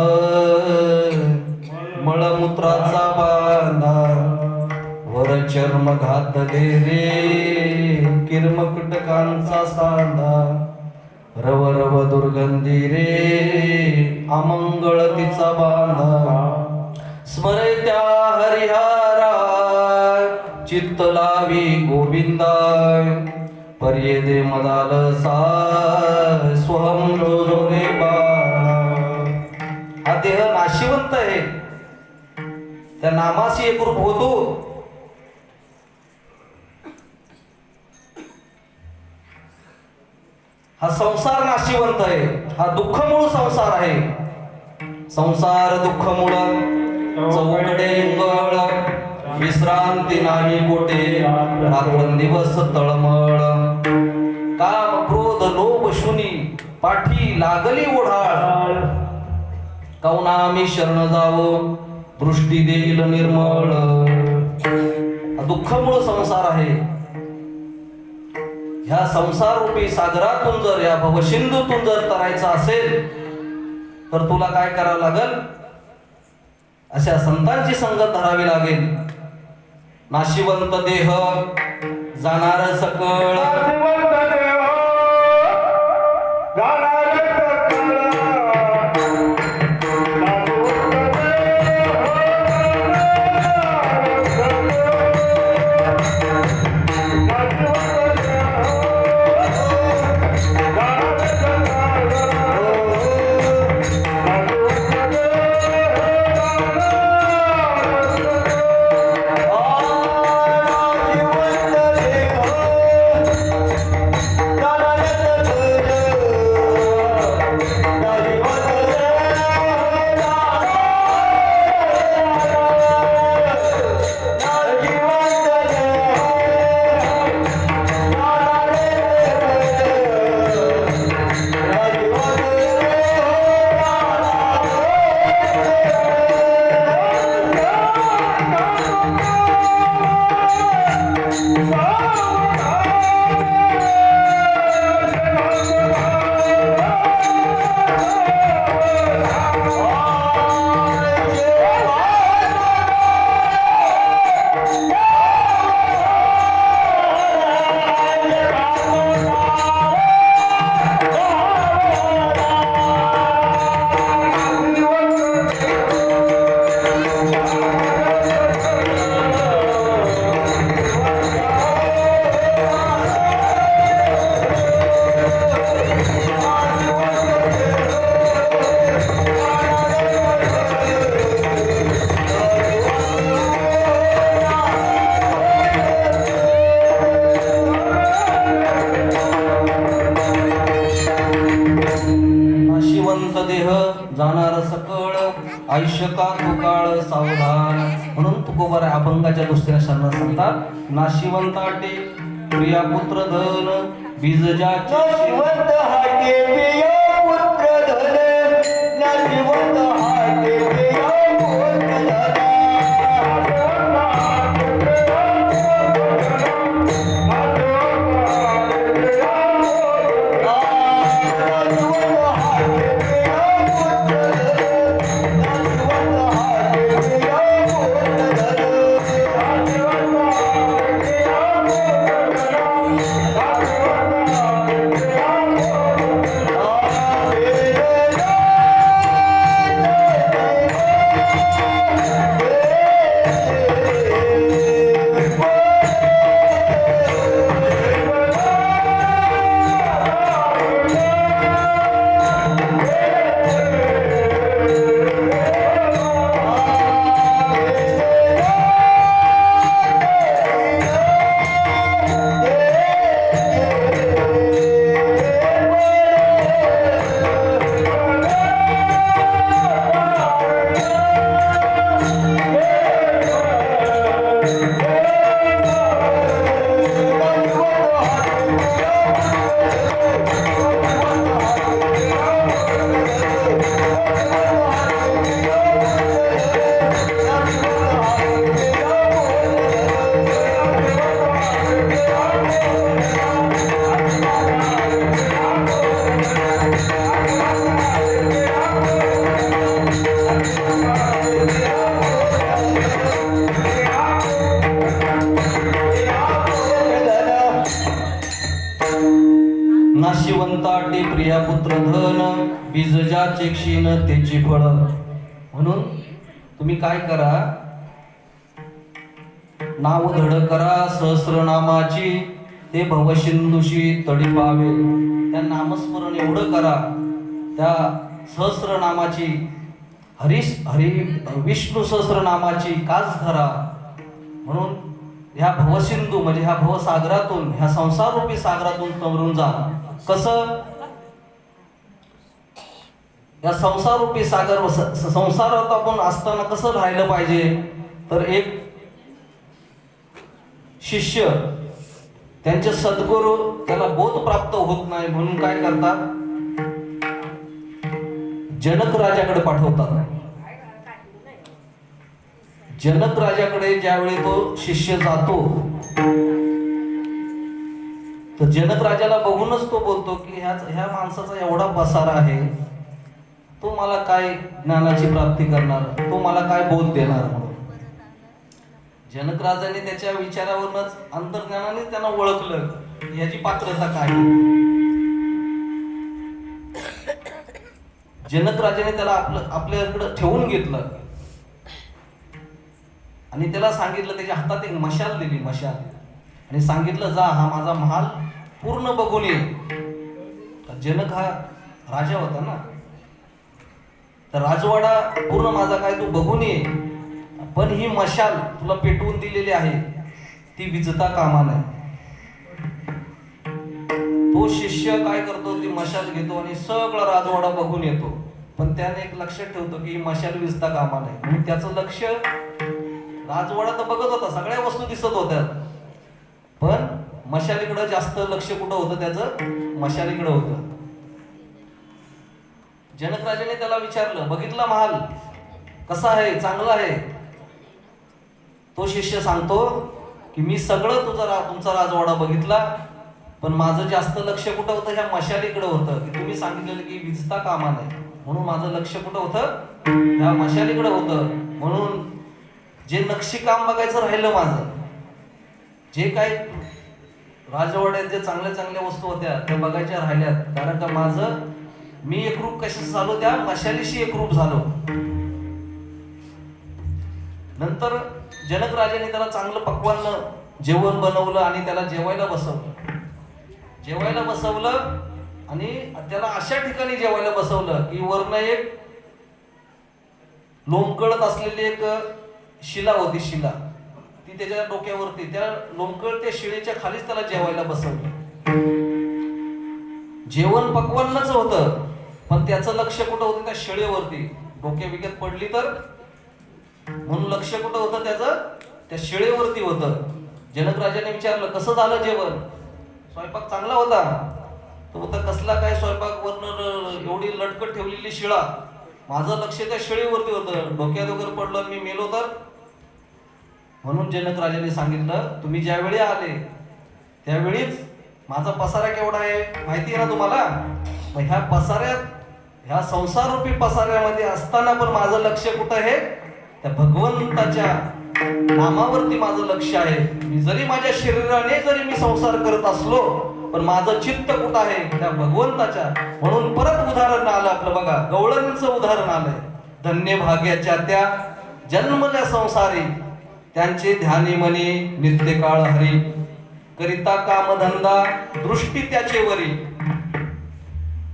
मळमूत्राचा बांधा वर चर्म घातले रे किर्मकुटकांचा सांधा. रव रव दुर्गंधी रे अमंगळ तिचा बांधा. स्मरे त्या हरिहरा चित्त लावी गोविंदाय पर्ये दे मदालसा स्वहम जो रे बाळा. हा देह नाशिवंत आहे, त्या नामाशी एकरूप होतो. हा संसार नाशिवंत आहे, हा दुःखमूळ संसार आहे. संसार दुःखमूळ चौकडे इंगळ विश्रांती नाही कोठे रात्रंदिवस तळमळ. काम क्रोध लोभ शुनी पाठी लागली ओढाळ. काऊना आम्ही शरण जावो दृष्टी देईल निर्मळ. हा दुःखमूळ संसार आहे. ह्या संसार रूपी सागरातून जर या भवसिंधूतून जर तरायचं असेल तर तुला काय करावं लागल? अशा संतांची संगत धरावी लागेल. नाशिवंत देह जाणार सकळ. आयुष्य का तू काळ सावधान. म्हणून तुकोबार अभंगाच्या दुसऱ्या शरणात सांगतात नाशिवंताटे प्रिया पुत्र धन बीज ज्याचे
नाशिवंत हाते प्रिया पुत्र धन, नाशिवंत हाते प्रिया पुत्र धन.
नाशिवंताटे प्रिया पुत्र धन बीज ज्याचे क्षीण त्याची फळ. म्हणून तुम्ही काय करा, नाव धड करा सहस्रनामाची ते भवसिंधुशी तडी पावे. त्या नामस्मरण एवढं करा, त्या सहस्रनामाची हरी विष्णू सहस्रनामाची कास धरा. म्हणून ह्या भवसिंधू म्हणजे ह्या भवसागरातून, ह्या संसाररूपी सागरातून तमरून जा. कसं? या संसाररूपी सागर संसारात आपण असताना कसं राहिलं पाहिजे, तर एक शिष्य त्यांचे सद्गुरू त्याला बोध प्राप्त होत नाही म्हणून काय करतात, जनक राजाकडे पाठवतात. जनक राजाकडे ज्यावेळी तो शिष्य जातो तर जनक राजाला बघूनच तो बोलतो की ह्या माणसाचा एवढा पसारा आहे, तो मला काय ज्ञानाची प्राप्ती करणार, तो मला काय बोध देणार. म्हणून जनक राजाने त्याच्या विचारावरूनच अंतर्ज्ञानाने त्यांना ओळखलं याची पात्रता काय. जनक राजाने त्याला आपल्याकडे ठेवून घेतलं आणि त्याला सांगितलं, त्याच्या हातात एक मशाल दिली, मशाल, आणि सांगितलं जा हा माझा महाल पूर्ण बघून ये. जनक हा राजा होता ना, तर राजवाडा पूर्ण माझा काय तू बघून ये, पण ही मशाल तुला पेटवून दिलेली आहे ती विजता कामा नये. तो शिष्य काय करतो, ती मशाल घेतो आणि सगळा राजवाडा बघून येतो, पण त्याने एक लक्षात ठेवतो की ही मशाल विजता कामा नये. म्हणून त्याचं लक्ष राजवाडा तर बघत होता, सगळ्या वस्तू दिसत होत्या, पण मशालीकडे जास्त लक्ष कुठं होतं त्याचं, मशालीकडे होतं. जनक राजाने त्याला विचारलं, बघितला महाल कसा आहे, चांगला आहे? तो शिष्य सांगतो की मी सगळं तुमचा राजवाडा बघितला, पण माझं जास्त लक्ष कुठं होतं, ह्या मशालीकडे होतं की तुम्ही सांगितलेलं की विजता कामा नये. म्हणून माझं लक्ष कुठं होतं, ह्या मशालीकडे होतं. म्हणून जे नक्षीकाम बघायचं राहिलं माझं, जे काही राजवाड्यात जे चांगल्या चांगल्या वस्तू होत्या त्या बघायच्या राहिल्यात, कारण का माझं मी एकरूप कशाचं झालो, त्या मशालीशी एकरूप झालो. नंतर जनक राजाने त्याला चांगलं पक्वान जेवण बनवलं आणि त्याला जेवायला बसवलं आणि त्याला अशा ठिकाणी जेवायला बसवलं की वरनं एक लोंबकळत असलेली एक शिला होती, शिला ती त्याच्या डोक्यावरती, त्या लोंबकळत्या शिळेच्या खालीच त्याला जेवायला बसवलं. जेवण पक्वान्नच होतं, पण त्याचं लक्ष कुठं होतं, त्या शिळेवरती. डोक्या बिक्यात पडली तर, म्हणून लक्ष कुठं होतं त्याचं, त्या शिळेवरती होतं. जनक राजाने विचारलं कसं झालं जेवण, स्वयंपाक चांगला होता. तो होता कसला काय स्वयंपाक, वरनं एवढी लटकट ठेवलेली शिळा. माझं लक्ष त्या शिळेवरती होतं, डोक्यात वगैरे पडलं मी मेलो तर. म्हणून जनक राजाने सांगितलं तुम्ही ज्यावेळी आले त्यावेळीच माझा पसारा केवढा आहे माहिती आहे ना तुम्हाला. मग ह्या पसाऱ्यात, ह्या संसाररूपी पसाऱ्यामध्ये असताना पण माझं लक्ष कुठं आहे, त्या भगवंताच्या नामावरती माझं लक्ष आहे. मी जरी माझ्या शरीराने जरी मी संसार करत असलो पण माझं चित्त कुठं आहे, त्या भगवंताच्या. म्हणून परत उदाहरण आलं आपलं बघा, गवळणींचं उदाहरण आलंय. धन्य भाग्याच्या त्या जन्मल्या संसारी, त्यांचे ध्यानी मनी नित्य काळ हरी. करिता कामधंदा दृष्टी त्याचे वरी.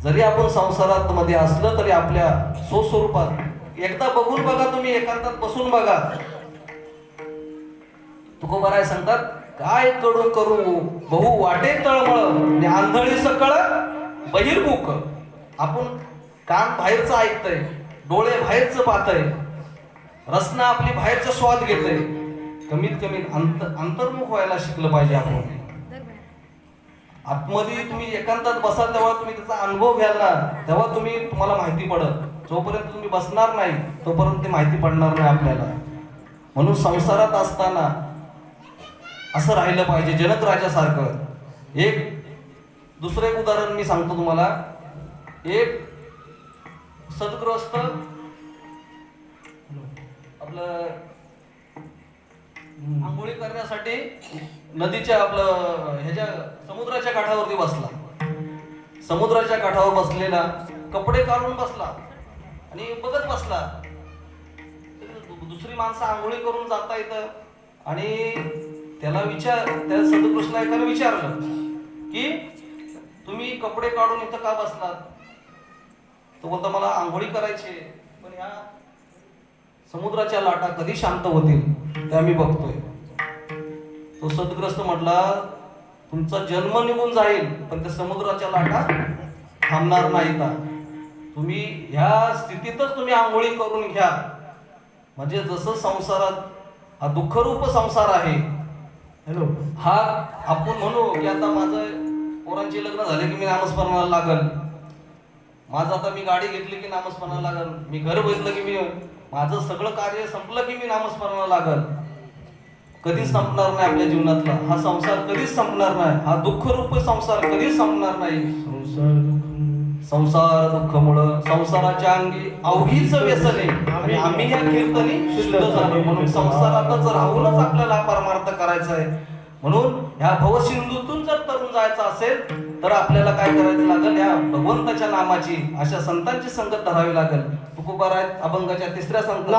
जरी आपण संसारात मध्ये असलं तरी आपल्या स्वस्वरूपात एकदा बघून बघा, तुम्ही एकांतात बसून बघा. तुकोबाराय सांगतात काय कडू करू बहु वाटे तळमळ, आंधळी सकळ बहिर्मुख. आपण कान बाहेरचं ऐकतय, डोळे बाहेरचं पाहतय, रसना आपली बाहेरचा स्वाद घेतय. कमीत कमी अंतर्मुख व्हायला शिकलं पाहिजे आपण. आतमध्ये तुम्ही एकांतात बसाल तेव्हा तुम्ही त्याचा अनुभव घ्याल ना, तेव्हा तुम्हाला माहिती पडत. जोपर्यंत तुम्ही बसणार नाही तोपर्यंत ते माहिती पडणार नाही आपल्याला. म्हणून संसारात असताना असं राहिलं पाहिजे जनक राजासारखं. दुसरं एक उदाहरण मी सांगतो तुम्हाला. एक सद्गृहस्थ आपलं आंघोळी करण्यासाठी नदीच्या ह्याच्या समुद्राच्या काठावरती बसला. समुद्राच्या काठावर बसलेला कपडे काढून बसला आणि बघत बसला. दुसरी माणसं आंघोळी करून जाता येतं आणि त्या सदकृष्ण एकाने विचारलं की तुम्ही कपडे काढून इथं का बसलात. तो बोलता मला आंघोळी करायची, पण ह्या समुद्राच्या लाटा कधी शांत होतील त्या मी बघतोय. तो सदग्रस्त म्हटला तुमचा जन्म निघून जाईल पण त्या समुद्राच्या लाटा थांबणार नाहीत. तुम्ही ह्या स्थितीतच तुम्ही आंघोळी करून घ्या. म्हणजे जसं संसारात हा दुःखरूप संसार आहे, हा आपण म्हणू की आता माझं पोरांचे लग्न झाले की मी नामस्मरणाला लागल, माझं आता मी गाडी घेतली की नामस्मरणाला लागल, मी घर बघितलं की मी माझं सगळं कार्य संपलं की मी नामस्मरणाला लागल. कधीच संपणार नाही आपल्या जीवनातला हा संसार, कधीच संपणार नाही. हा दुःखरूप संसार कधीच संपणार नाही. संसार दुःखमुळं संसाराच्या अंगी अवघीच व्यसने आणि आम्ही या कीर्तनी शुद्ध झालो. म्हणून संसारातच राहूनच आपल्याला परमार्थ करायचा आहे. म्हणून ह्या भवसिंधूतून जर तरुण जायचं असेल तर आपल्याला काय करायचं लागेल, या भगवंताच्या नामाची अशा संतांची संगत धरावी लागेल. तुकोबाराय अभंगाच्या 3ऱ्या संगत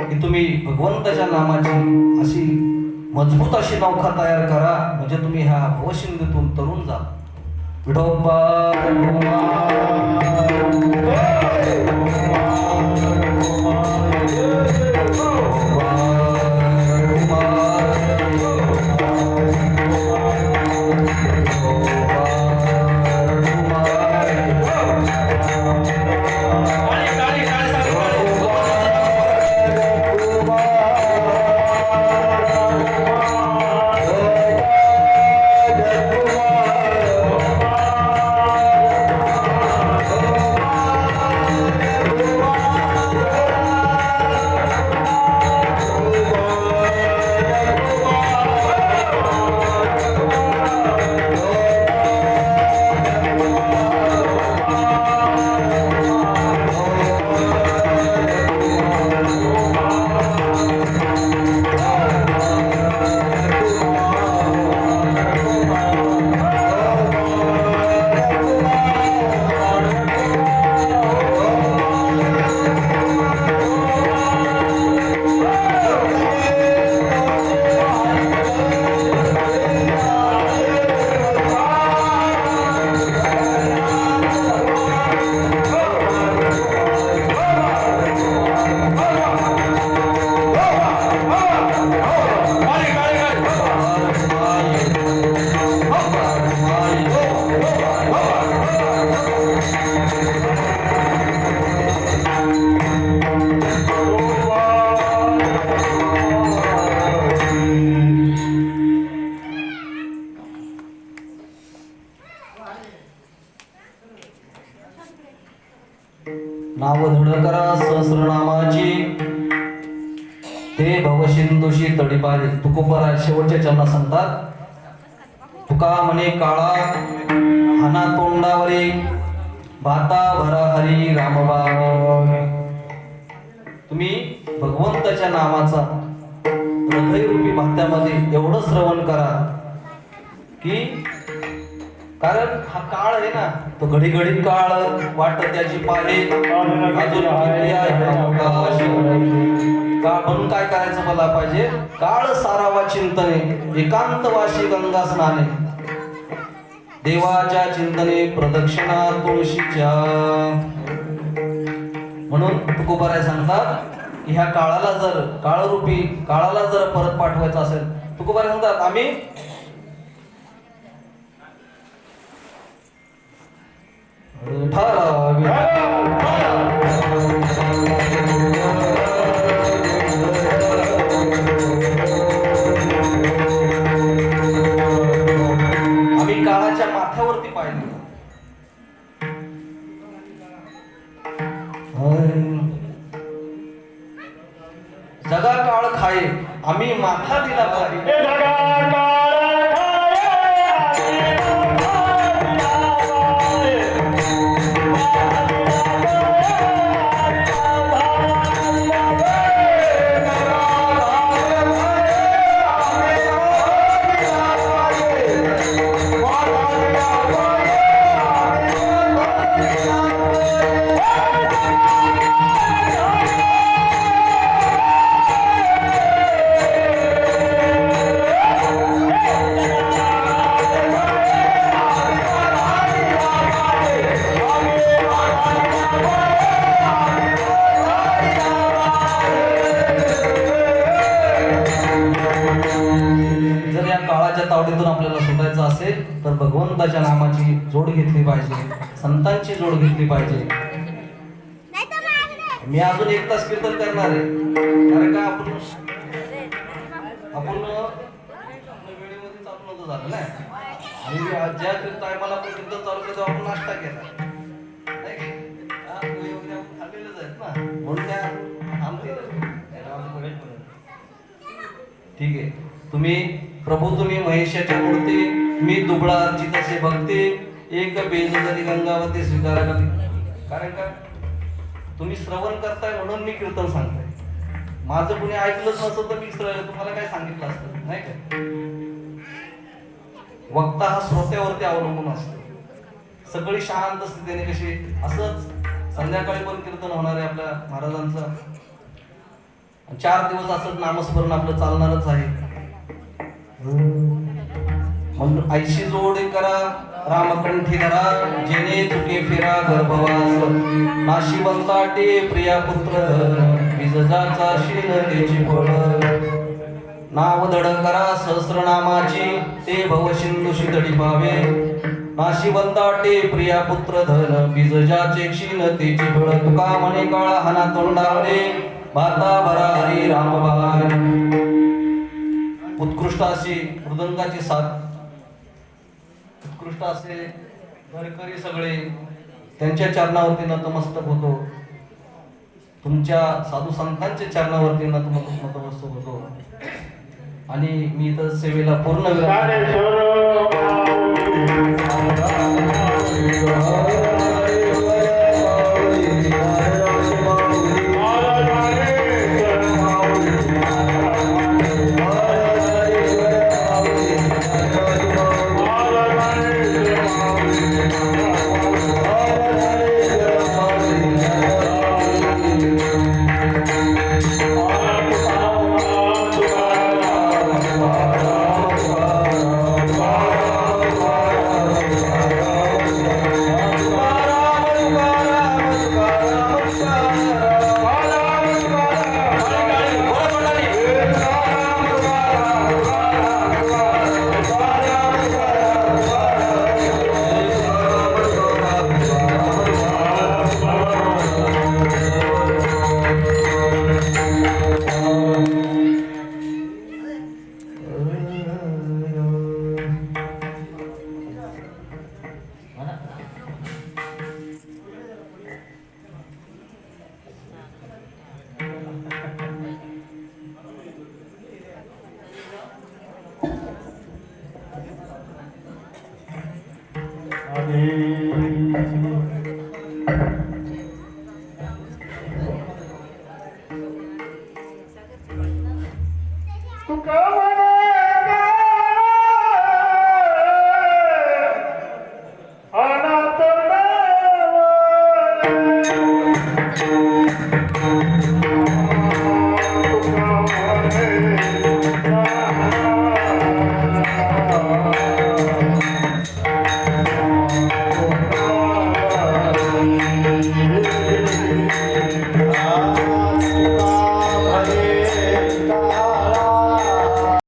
की तुम्ही भगवंताच्या नामाची अशी मजबूत अशी नौका तयार करा, म्हणजे तुम्ही ह्या भवसिंधूतून तरुण जा. विठोबा नाव दृढ करा सहस्रनामाची ते भवसिंधूशी तडीपारी. तुकोबरा शेवटच्या चरणात सांगतात, तुका म्हणे काळा हाना तोंडावरी भाता भरा हरी रामबाणी. तुम्ही भगवंताच्या नामाचा हृदयरूपी भात्यामध्ये एवढं श्रवण करा की, कारण हा काळ आहे ना, तो घडी घडी काळ वाटत त्याची पाले अजून किती आहे अवकाश. काळ म्हणून काय करायचं मला पाहिजे, काळ सारावा चिंतने एकांतवाशी गंगा स्नाने. देवाच्या चिंतने प्रदक्षिणा तुळशीच्या. म्हणून तुकोबाराय सांगतात की ह्या काळाला जर काळरूपी काळाला जर परत पाठवायचं असेल, तुकोबाराय सांगतात आम्ही ठरावी आम्ही काळाच्या माथ्यावरती पाहिजे. जगा काळ खाये आम्ही माथा दिला पाहिजे.
हे जगा काळ तावडीतून आपल्याला सुटायचं असेल तर भगवंताच्या नामाची जोड घेतली पाहिजे, संतांची जोड घेतली पाहिजे. मी अजून 1 तास कीर्तन करणार आहे, कारण का आपण वेळेमध्ये चालू नव्हतं झालं ना. आणि ज्या टायमाला आपण कीर्तन चालू केलं आपण नाश्ता केला नाही का, खाल्लेलंच आहेत ना, म्हणून त्या थांबतील. ठीक आहे, तुम्ही प्रभू तुम्ही महेशाच्या मूर्ती, मी दुबळा अर्चित असे भक्ती, एक बेज जरी गंगावती स्वीकारा. कारण का तुम्ही श्रवण करताय म्हणून मी कीर्तन सांगताय. माझं कुणी ऐकलंच नसतं तर मी तुम्हाला काय सांगितलं असतं नाही का. वक्ता हा श्रोत्यावरती अवलंबून असतो. सगळी शांत स्थितीने कशी असंच संध्याकाळी पण कीर्तन होणार आहे आपल्या महाराजांचं. 4 दिवस असंच नामस्मरण आपलं चालणारच आहे. म्हणून ऐशी जोड करा रामकंठी धरा, जेने चुके फिरा गर्भवास. नाशिवंताटे प्रिया पुत्र विजजाचा शील त्याची फळ. नाव धड करा सहस्रनामाची, ते भवसिंधूशी तडीपावे. नाशिवंताटे प्रिया पुत्र धन विजजाचे क्षीण त्याची फळ. तुका म्हणे काळा हाना तोंडावरे भाता भरा हरी रामबाण. उत्कृष्ट अशी मृदंगाची साथ गृहस्थ असे घरकरी सगळे त्यांच्या चरणावरती नतमस्तक होतो. तुमच्या साधू संतांच्या चरणावरती नतमस्तक होतो. आणि मी इथं सेवेला पूर्ण
अनाथ